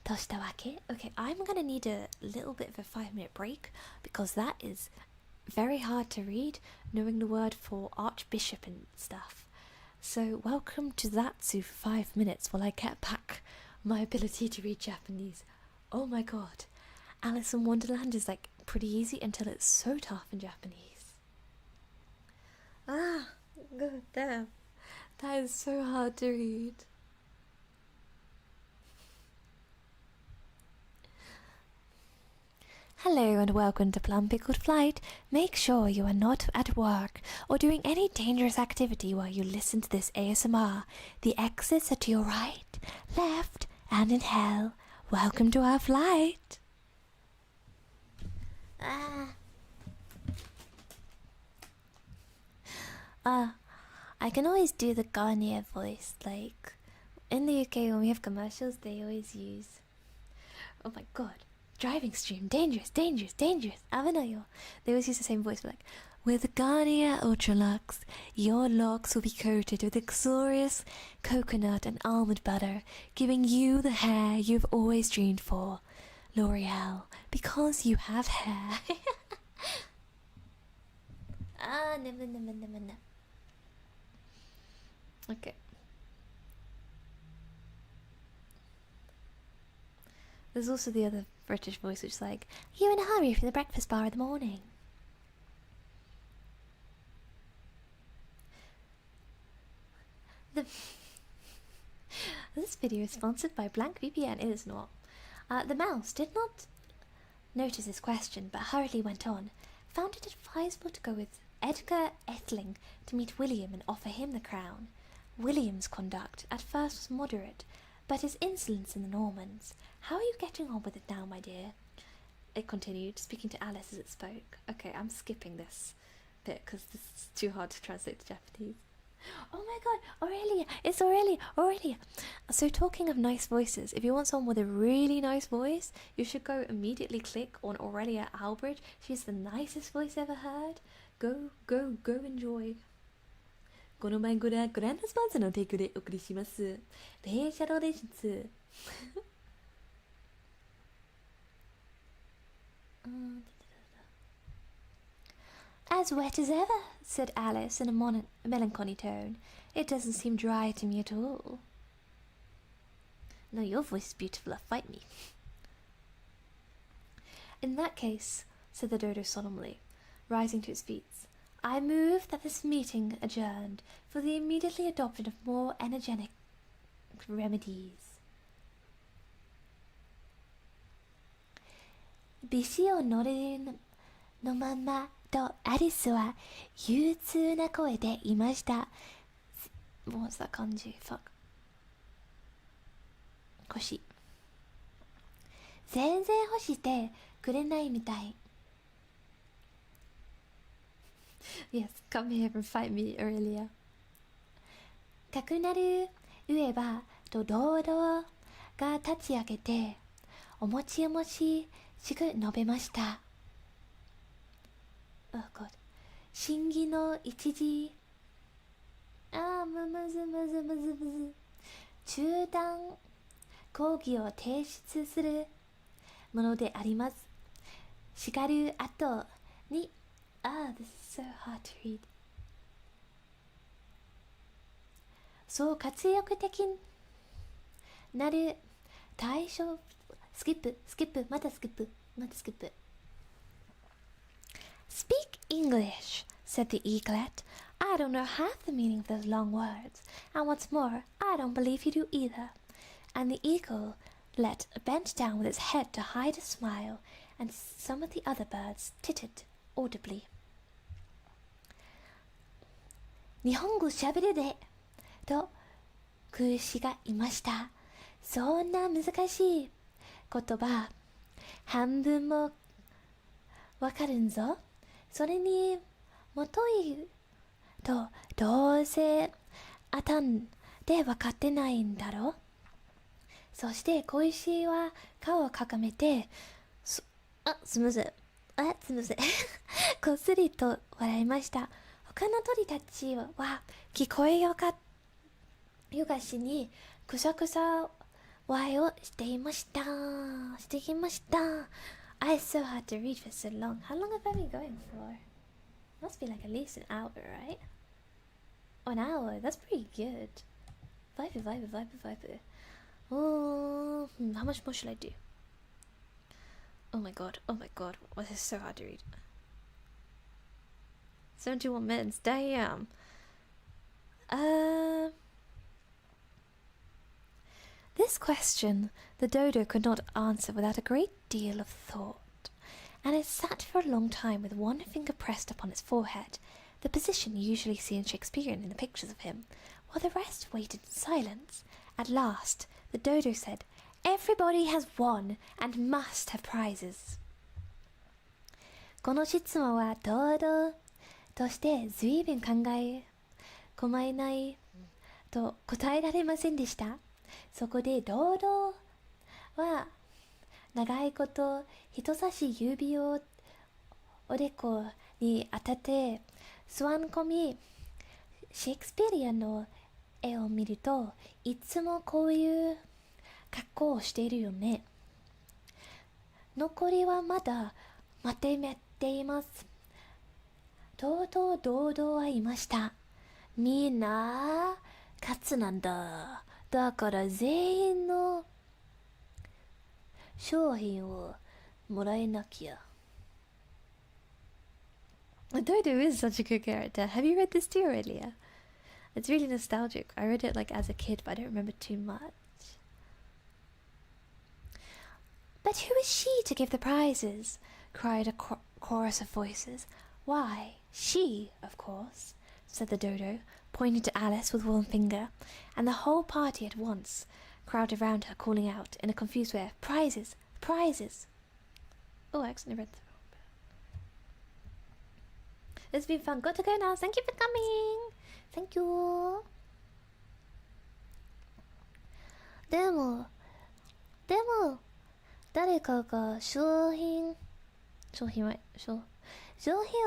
としたわけ。 Okay, I'm gonna need a little bit of a 5-minute break because that is very hard to read, knowing the word for archbishop and stuff. So welcome to zatsu for 5 minutes while I get back my ability to read Japanese. Oh my god, Alice in Wonderland is like pretty easy until it's so tough in Japanese. Ah, god damn, that is so hard to read. Hello and welcome to Plum Pickled Flight. Make sure you are not at work or doing any dangerous activity while you listen to this ASMR. The exits are to your right, left, and in hell. Welcome to our flight. I can always do the Garnier voice. Like, in the UK when we have commercials, they always use... Oh my god. Driving stream, dangerous. Avanayo. They always use the same voice, but like, with Garnier Ultra Lux, your locks will be coated with luxurious coconut and almond butter, giving you the hair you've always dreamed for. L'Oreal, because you have hair. No. Okay. There's also the other British voice which is like, you're in a hurry for the breakfast bar in the morning. This video is sponsored by Blank VPN. It is not. The mouse did not notice this question, but hurriedly went on. Found it advisable to go with Edgar Atheling to meet William and offer him the crown. William's conduct at first was moderate, but his insolence in the Normans. How are you getting on with it now, my dear? It continued, speaking to Alice as it spoke. Okay, I'm skipping this bit because this is too hard to translate to Japanese. Oh my god, Aurelia! It's Aurelia! So talking of nice voices, if you want someone with a really nice voice, you should go immediately click on Aurelia Albridge. She's the nicest voice ever heard. Go enjoy. この番組はグランドスポンサーの提供でお送りします。電車の練習。As wet as ever, said Alice in a melancholy tone. It doesn't seem dry to me at all. No, your voice is beautiful. Fight me. In that case, said the Dodo solemnly, rising to his feet, I move that this meeting adjourned for the immediately adoption of more energetic remedies. ビシを乗れるのままとアリスは憂鬱な声で言いました。What's that 感じ Fuck. 腰。全然干してくれないみたい。Yes, come here and fight me, Aurelia. かくなる上ばと堂々が立ち上げて、おもちおもししく述べました。Oh God. 審議の一時、むず。中断講義を提出するものであります。しかる後に、this is so hard to read. そう活躍的なる対象、スキップ、またスキップ。Speak English, said the eaglet. I don't know half the meaning of those long words, and what's more, I don't believe you do either. And the eagle bent down with its head to hide a smile, and some of the other birds tittered audibly. 日本語しゃべるで、と空詞がいました。そんな難しい言葉、半分もわかるんぞ。それにもといとどうせあたんで分かってないんだろ。そして小石は顔をかかめて、すみません。こっそりと笑いました。他の鳥たちは聞こえよがしにくさくさ笑いをしていました。It's so hard to read for so long. How long have I been going for? Must be like at least an hour, right? An hour, that's pretty good. Viper. Oh, how much more should I do? Oh my god. Well, this is so hard to read. 71 minutes, damn. This question the dodo could not answer without a great deal of thought, and it sat for a long time with one finger pressed upon its forehead, the position usually seen Shakespearean in the pictures of him, while the rest waited in silence. At last, the dodo said, Everybody has won and must have prizes. この質問は堂々として随分考えないと答えられませんでした。そこで堂々は長いこと人差し指をおでこに当てて座ん込み、シェイクスピリアの絵を見るといつもこういう格好をしているよね。残りはまだまとめています。堂々は言いました。みんな勝つなんだ。だから全員の商品をもらえなきゃ。Dodo is such a good character. Have you read this too, Aurelia? It's really nostalgic. I read it like as a kid, but I don't remember too much. But who is she to give the prizes? Cried a chorus of voices. Why, she, of course, said the dodo, pointing to Alice with one finger, and the whole party at once crowded round her, calling out in a confused way, Prizes! Oh, I accidentally read the wrong bit. It's been fun. Got to go now. Thank you for coming. Thank you. でも誰かが商品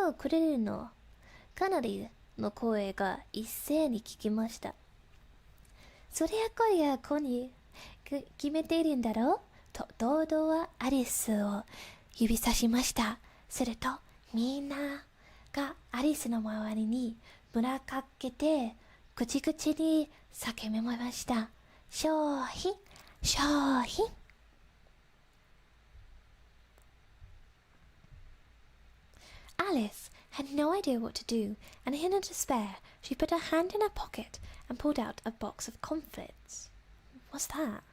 をくれるのかなりの声が一斉に聞きました。そりゃこりゃ子に決めているんだろうと堂々はアリスを指さしました。するとみんながアリスの周りに群がかけて口々に叫びました。商品商品。Alice had no idea what to do, and in her despair, she put her hand in her pocket and pulled out a box of comfits. What's that?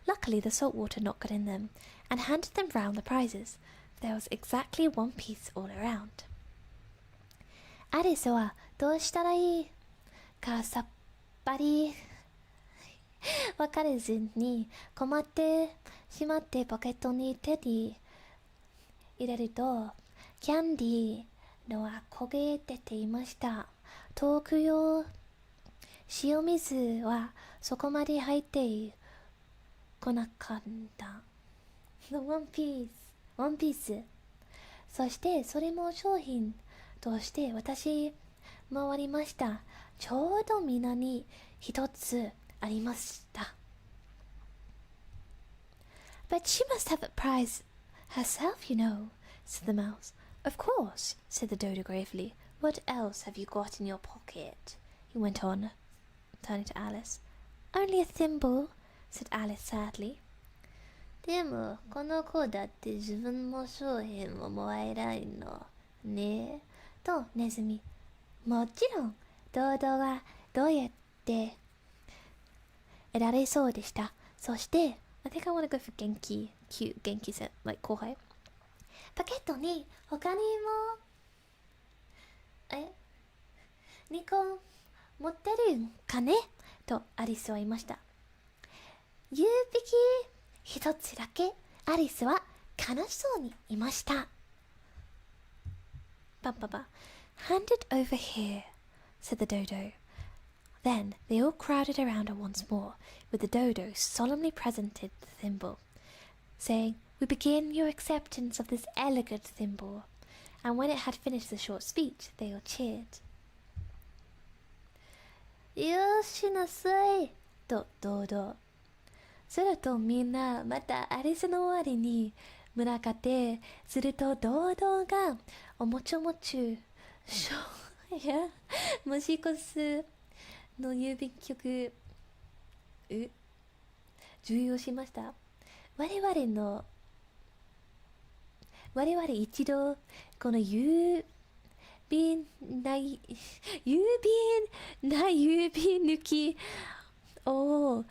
Luckily, the salt water not got in them, and handed them round the prizes. There was exactly one piece all around. アリスはどうしたらいいかさっぱり分かれずに困ってしまってポケットに手に入れるとキャンディーのは焦げ出ていました。遠くよ塩水はそこまで入ってこなかった。ワンピース。そしてそれも商品として私回りました。ちょうど皆に一つありました。But she must have a prize herself, you know, said the mouse. Of course, said the dodo gravely. What else have you got in your pocket? He went on, turning to Alice. Only a thimble, said Alice sadly. でも、この子だって自分も商品をもらえないのね。とネズミ。もちろん、ドドはどうやって得られそうでした。そして、I think I want to go for 元気 set, like 後輩。パケットに他にも2個持ってるかねとアリスは言いました。1匹一つだけアリスは悲しそうにいました。パパパ Hand it over here, said the dodo. Then they all crowded around her once more, with the dodo solemnly presented the thimble, saying, We begin your acceptance of this elegant thimble. And when it had finished the short speech, they all cheered. よしなさいと堂々。するとみんなまたアリスの終わりに群がってすると堂々がおもちょもちゅしょやもしこすの郵便局重要しました。我々一度この郵便抜きを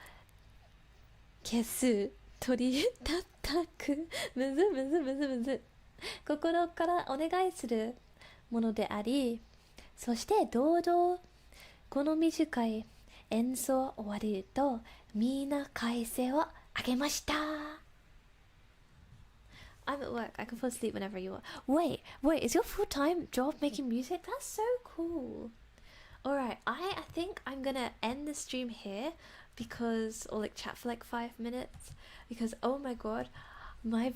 消す取り叩くむず心からお願いするものであり、そして堂々この短い演奏終わりとみんな快声をあげました。I'm at work. I can fall asleep whenever you want. Wait, is your full-time job making music? That's so cool. Alright, I think I'm gonna end the stream here because, or like chat for like 5 minutes because, oh my god, my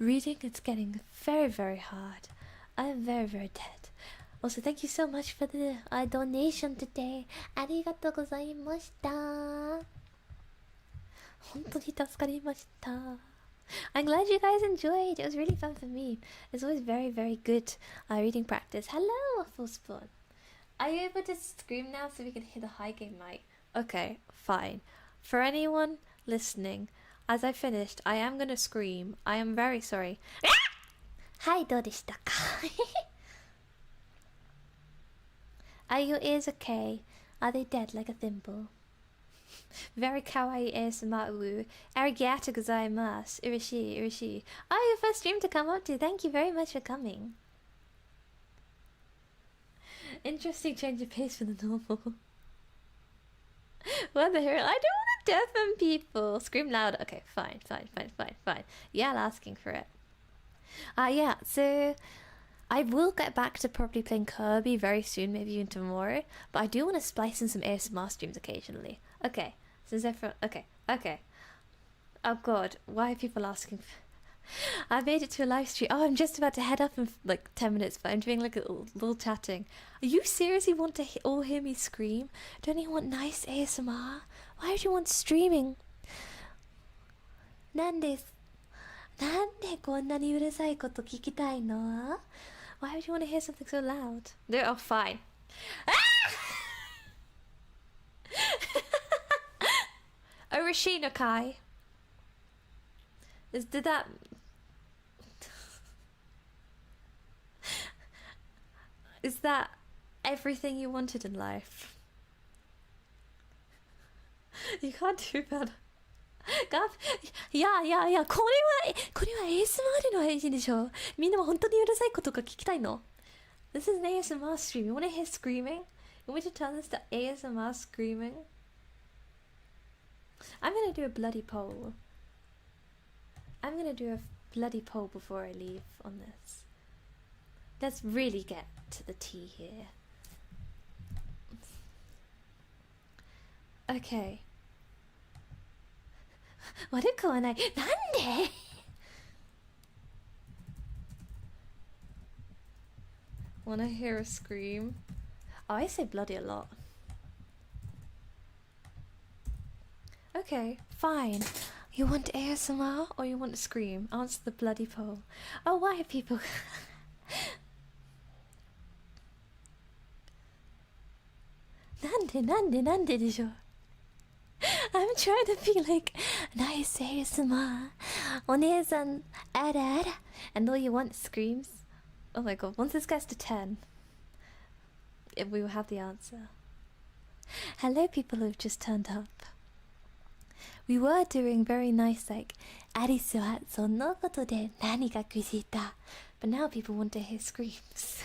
reading is getting very, very hard. I'm very, very dead. Also, thank you so much for the donation today. ありがとうございました。本当に助かりました。I'm glad you guys enjoyed. It was really fun for me. It's always very, very good reading practice. Hello, Waffle Spawn. Are you able to scream now so we can hear the high game mic? Okay, fine. For anyone listening, as I finished, I am going to scream. I am very sorry. はい、どうでしたかAre your ears okay? Are they dead like a thimble? Very kawaii ASMR woo. Arigato gozaimasu. Irishi. Oh, your first stream to come up to. Thank you very much for coming. Interesting change of pace from the normal. What the hell? I don't want to deafen people. Scream loud. Okay, fine. Yeah, asking for it. Yeah, so I will get back to probably playing Kirby very soon, maybe even tomorrow. But I do want to splice in some ASMR streams occasionally. Okay, since everyone... Okay. Oh god, why are people asking... I made it to a live stream. Oh, I'm just about to head up in like 10 minutes, but I'm doing like a little chatting. Are you seriously want to all hear me scream? Don't you want nice ASMR? Why would you want streaming? なんでこんなにうるさいこと聞きたいの? Why would you want to hear something so loud? No, oh, fine. Orishino Kai. Did that... Is that everything you wanted in life? You can't do better. いや、これは ASMR の配信でしょ。みんなも本当にうるさいことが聞きたいの。This is an ASMR stream. You want to hear screaming? You want me to turn this to ASMR screaming? I'm gonna do a bloody poll. I'm gonna do a bloody poll before I leave on this. Let's really get to the tea here. Okay. 悪くはない。なんで? Wanna hear a scream? Oh, I say bloody a lot. Okay, fine. You want ASMR or you want to scream? Answer the bloody poll. Oh, why are people...なんででしょ? I'm trying to be like nice ASMR. お姉さん、あらあら. And all you want screams. Oh my god, once this gets to 10, we will have the answer. Hello, people who've just turned up. We were doing very nice, like, アリスはそのことで何がくした. But now people want to hear screams.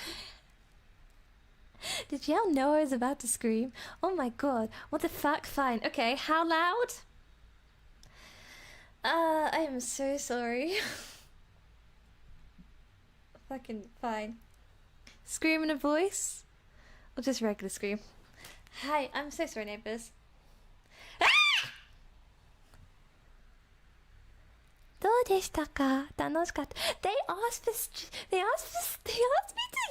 Did y'all know I was about to scream? Oh my god, what the fuck? Fine. Okay, how loud? I am so sorry. Fucking fine. Scream in a voice? Or just regular scream? Hi, I'm so sorry, neighbours. Ah! どうでしたか? 楽しかった. They asked me to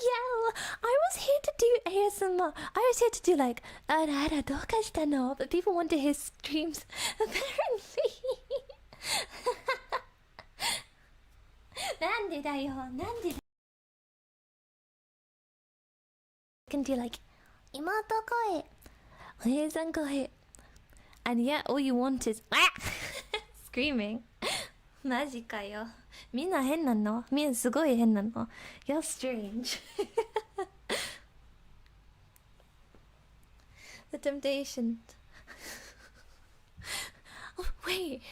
yell. I was here to do ASMR. I was here to do like, あらあらどうかしたの? But people want to hear screams. Apparently. なんでだよ. I can do like, 妹声. お姉さん声. And yet all you want is, screaming. マジかよ。みんな変なの? みんなすごい変なの? You're strange. The temptation. Oh, wait.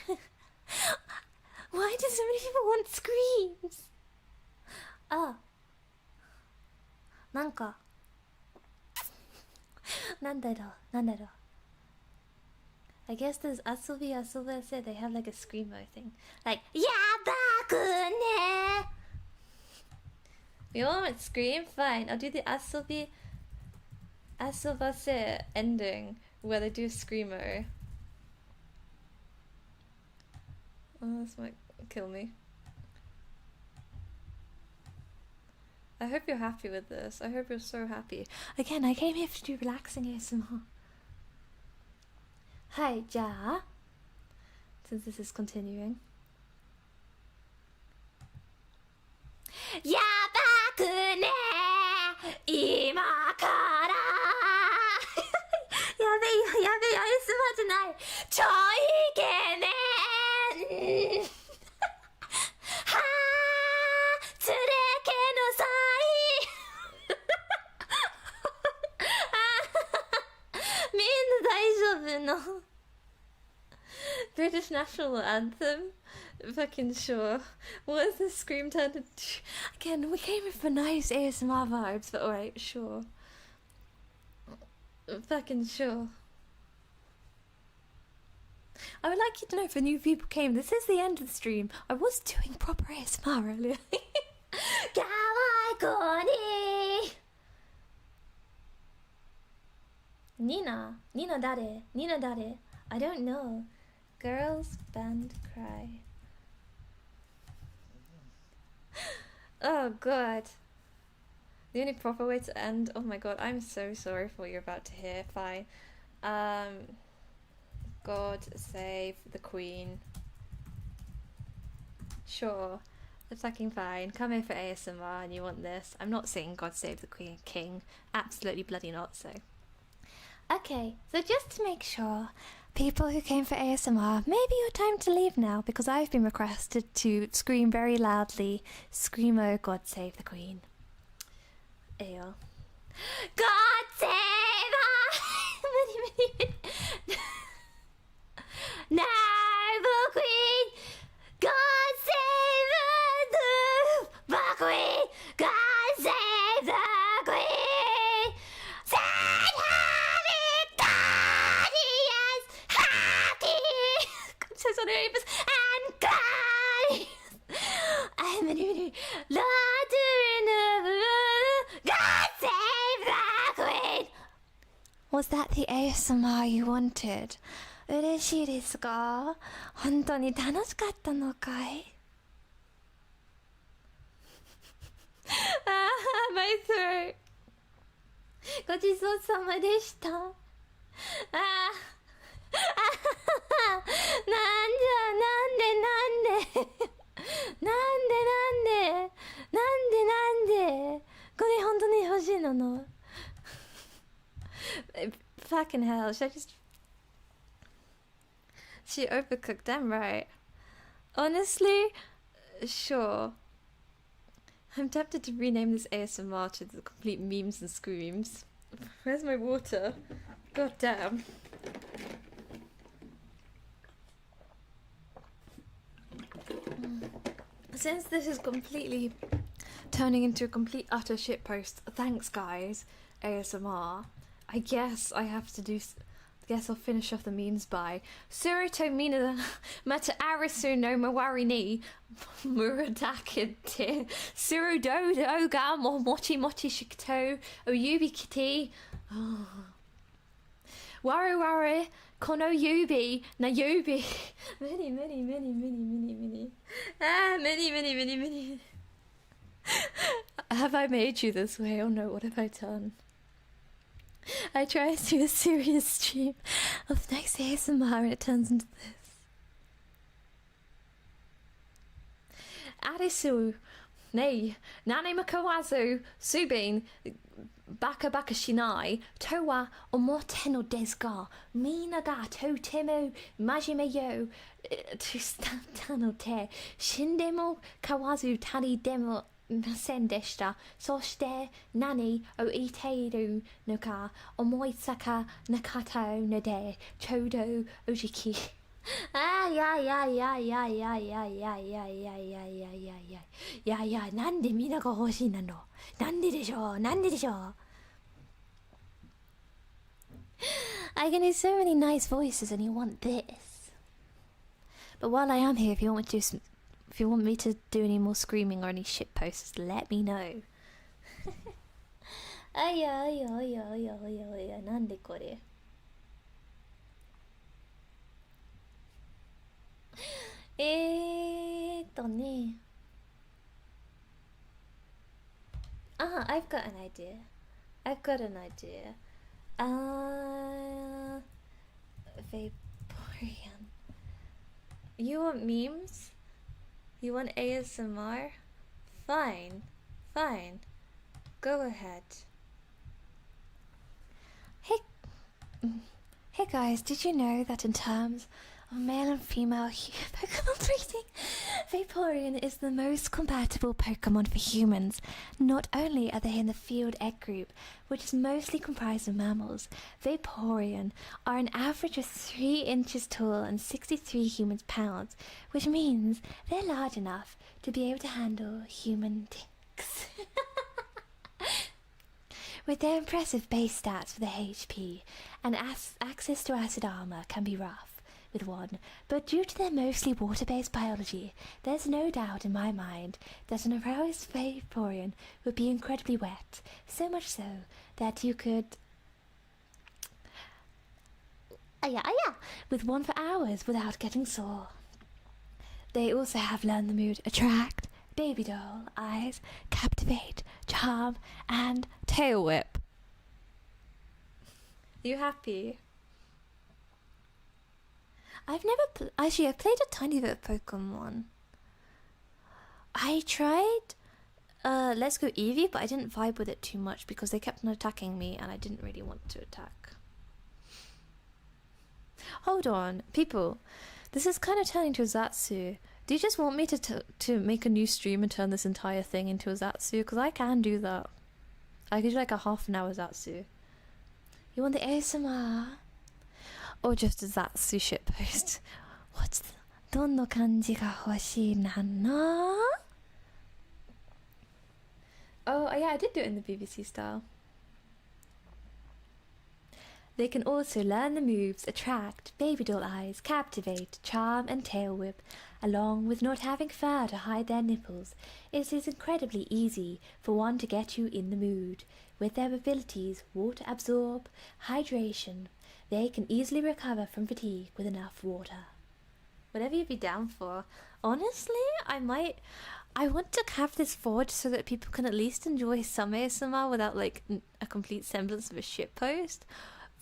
Why do so many people want screams? あ、なんかなんだろう I guess there's Asobi said they have like a screamo thing. Like, やばくね. You want to scream? Fine, I'll do the Asobase ending where they do screamo. Oh, this might kill me. I hope you're happy with this. I hope you're so happy. Again, I came here to do relaxing ASMR. Hi, じゃあ since this is continuing. やばくね今からやべえASMRじゃないちょいイケメンはー連れけのさいみんな大丈夫のBritish national anthem? Fucking sure. What is this scream turned into? Again, we came in for nice ASMR vibes, but alright, sure. Fucking sure. I would like you to know if new people came, this is the end of the stream. I was doing proper ASMR earlier. Kawaii Nina dare? I don't know. Girls band cry. Oh god. The only proper way to end. Oh my god, I'm so sorry for what you're about to hear. Fine. God save the Queen. Sure. That's fucking fine. Come here for ASMR and you want this. I'm not saying God save the Queen King. Absolutely bloody not so. Okay, so just to make sure, people who came for ASMR, maybe your time to leave now because I've been requested to scream very loudly, Screamo, God save the Queen. Ew. God save us! No, the Queen! God save the Queen! God save the Queen! Send her victorious hockey! I'm so sorry, and cry! I'm Lord God save the Queen! Was that the ASMR you wanted? 嬉しいですか？本当に楽しかったのかい？ my throat. ごちそうさまでした。なんでこれ本当に欲しいのFucking hell, She overcooked them, right? Honestly, sure. I'm tempted to rename this ASMR to the complete memes and screams. Where's my water? God damn. Since this is completely turning into a complete utter shitpost, thanks guys, ASMR, I guess I have to do... Guess I'll finish off the memes by Suruto Mina Mata Arisu no Mawari ni Muradakite Surudo Oga Mo Mochi Mochi Shikito Oyubi Kiti Waru Waru Kono Yubi Na Yubi Many Have I made you this way? Oh no, what have I done? I try to do a serious stream of nice ASMR and it turns into this. Arisu, nei, nane makawazu, subin, baka baka shinai, towa omote no desu ga, mina ga totemo majime yo, to no te, shindemo kawazu tari demo, ませんでした。そして何を言っているのか思いつかなかったのでちょうどおじき。なんでみんなが欲しいなの？なんででしょう？なんででしょう？ I can do so many nice voices and you want this. But while I am here, if you want me to do any more screaming or any shit posts, let me know. なんでこれね I've got an idea. Vaporeon. You want memes? You want ASMR? Fine. Go ahead. Hey guys, did you know that in terms of male and female Pokemon breeding, Vaporeon is the most compatible Pokemon for humans. Not only are they in the field egg group, which is mostly comprised of mammals, Vaporeon are an average of 3 inches tall and 63 human pounds, which means they're large enough to be able to handle human dicks. With their impressive base stats for the HP, and access to acid armor can be rough with one, but due to their mostly water-based biology, there's no doubt in my mind that an aroused Vaporeon would be incredibly wet, so much so that you could with one for hours without getting sore. They also have learned the mood attract, baby doll eyes, captivate, charm, and tail whip. You happy? I've never actually. I've played a tiny bit of Pokemon. I tried Let's Go Eevee, but I didn't vibe with it too much because they kept on attacking me and I didn't really want to attack. Hold on, people. This is kind of turning to a Zatsu. Do you just want me to make a new stream and turn this entire thing into a Zatsu? Because I can do that. I could do like a half an hour Zatsu. You want the ASMR? Or just a Zatsu shitpost? What's the... どんな感じが欲しいなの? Oh, yeah, I did do it in the BBC style. They can also learn the moves Attract, Baby Doll Eyes, Captivate, Charm, and Tail Whip, along with not having fur to hide their nipples. It is incredibly easy for one to get you in the mood. With their abilities Water Absorb, Hydration, they can easily recover from fatigue with enough water. Whatever you'd be down for. Honestly, I want to have this forward so that people can at least enjoy some ASMR without like a complete semblance of a shitpost.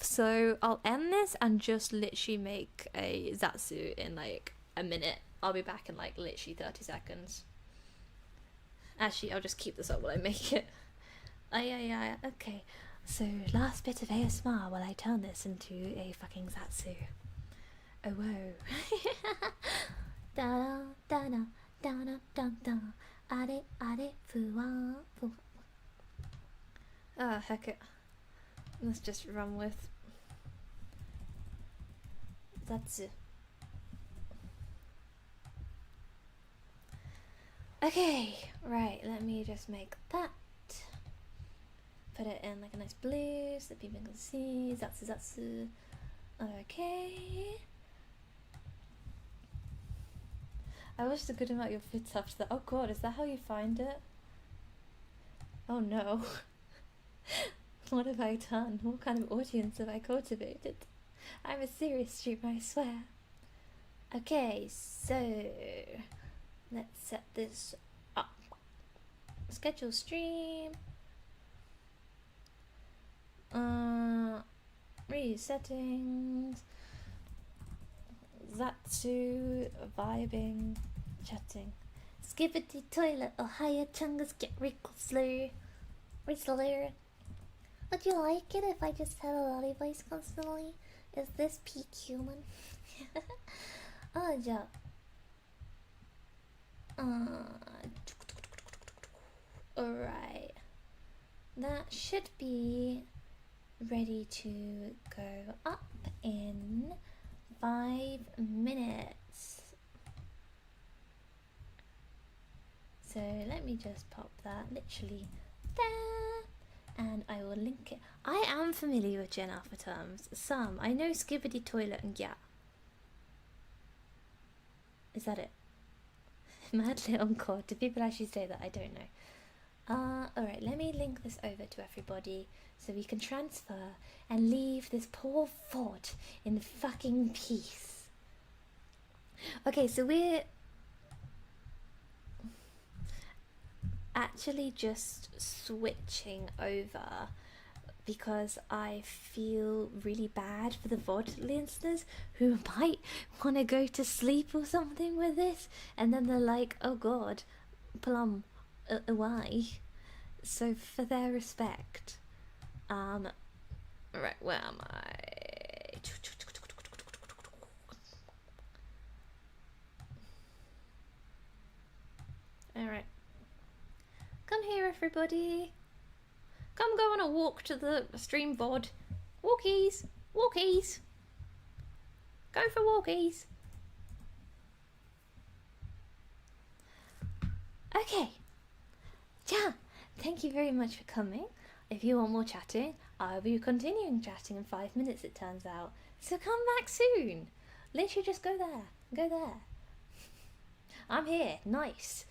So I'll end this and just literally make a Zatsu in like a minute. I'll be back in like literally 30 seconds. Actually, I'll just keep this up while I make it. Yeah. Okay. So last bit of ASMR while I turn this into a fucking Zatsu. Oh whoa. Da da da da da da da. Are are fuwa fuwa. Ah, heck it. Let's just run with Zatsu. Okay, right, let me just make that. Put it in like a nice blue so that people can see. Zatsu. Okay. I wish the good amount your fits after that. Oh god, is that how you find it? Oh no. What have I done? What kind of audience have I cultivated? I'm a serious streamer, I swear. Okay, so let's set this up. Schedule stream. Resettings. Zatsu, vibing, chatting. Skippity toilet, Ohio chungus get Rickle Slur. Would you like it if I just had a lolly voice constantly? Is this peak human? Yeah. Alright. That should be ready to go up in 5 minutes. So let me just pop that literally there. And I will link it. I am familiar with Gen Alpha terms. Some. I know skibbity toilet and yeah. Is that it? Madly encore. Do people actually say that? I don't know. Alright, let me link this over to everybody so we can transfer and leave this poor fort in fucking peace. Okay, so we're actually just switching over because I feel really bad for the VOD listeners who might want to go to sleep or something with this, and then they're like, oh god, plum, why? So for their respect, right, where am I? Alright. Come here, everybody. Come go on a walk to the stream VOD. Walkies! Walkies! Go for walkies! Okay. Yeah, thank you very much for coming. If you want more chatting, I'll be continuing chatting in 5 minutes, it turns out. So come back soon. Literally just go there. Go there. I'm here. Nice.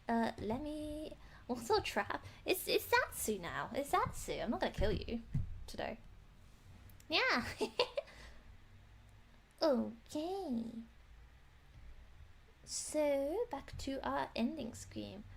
Let me... Also trap. It's Zatsu now. It's Zatsu. I'm not gonna kill you today. Yeah. Okay. So, back to our ending screen.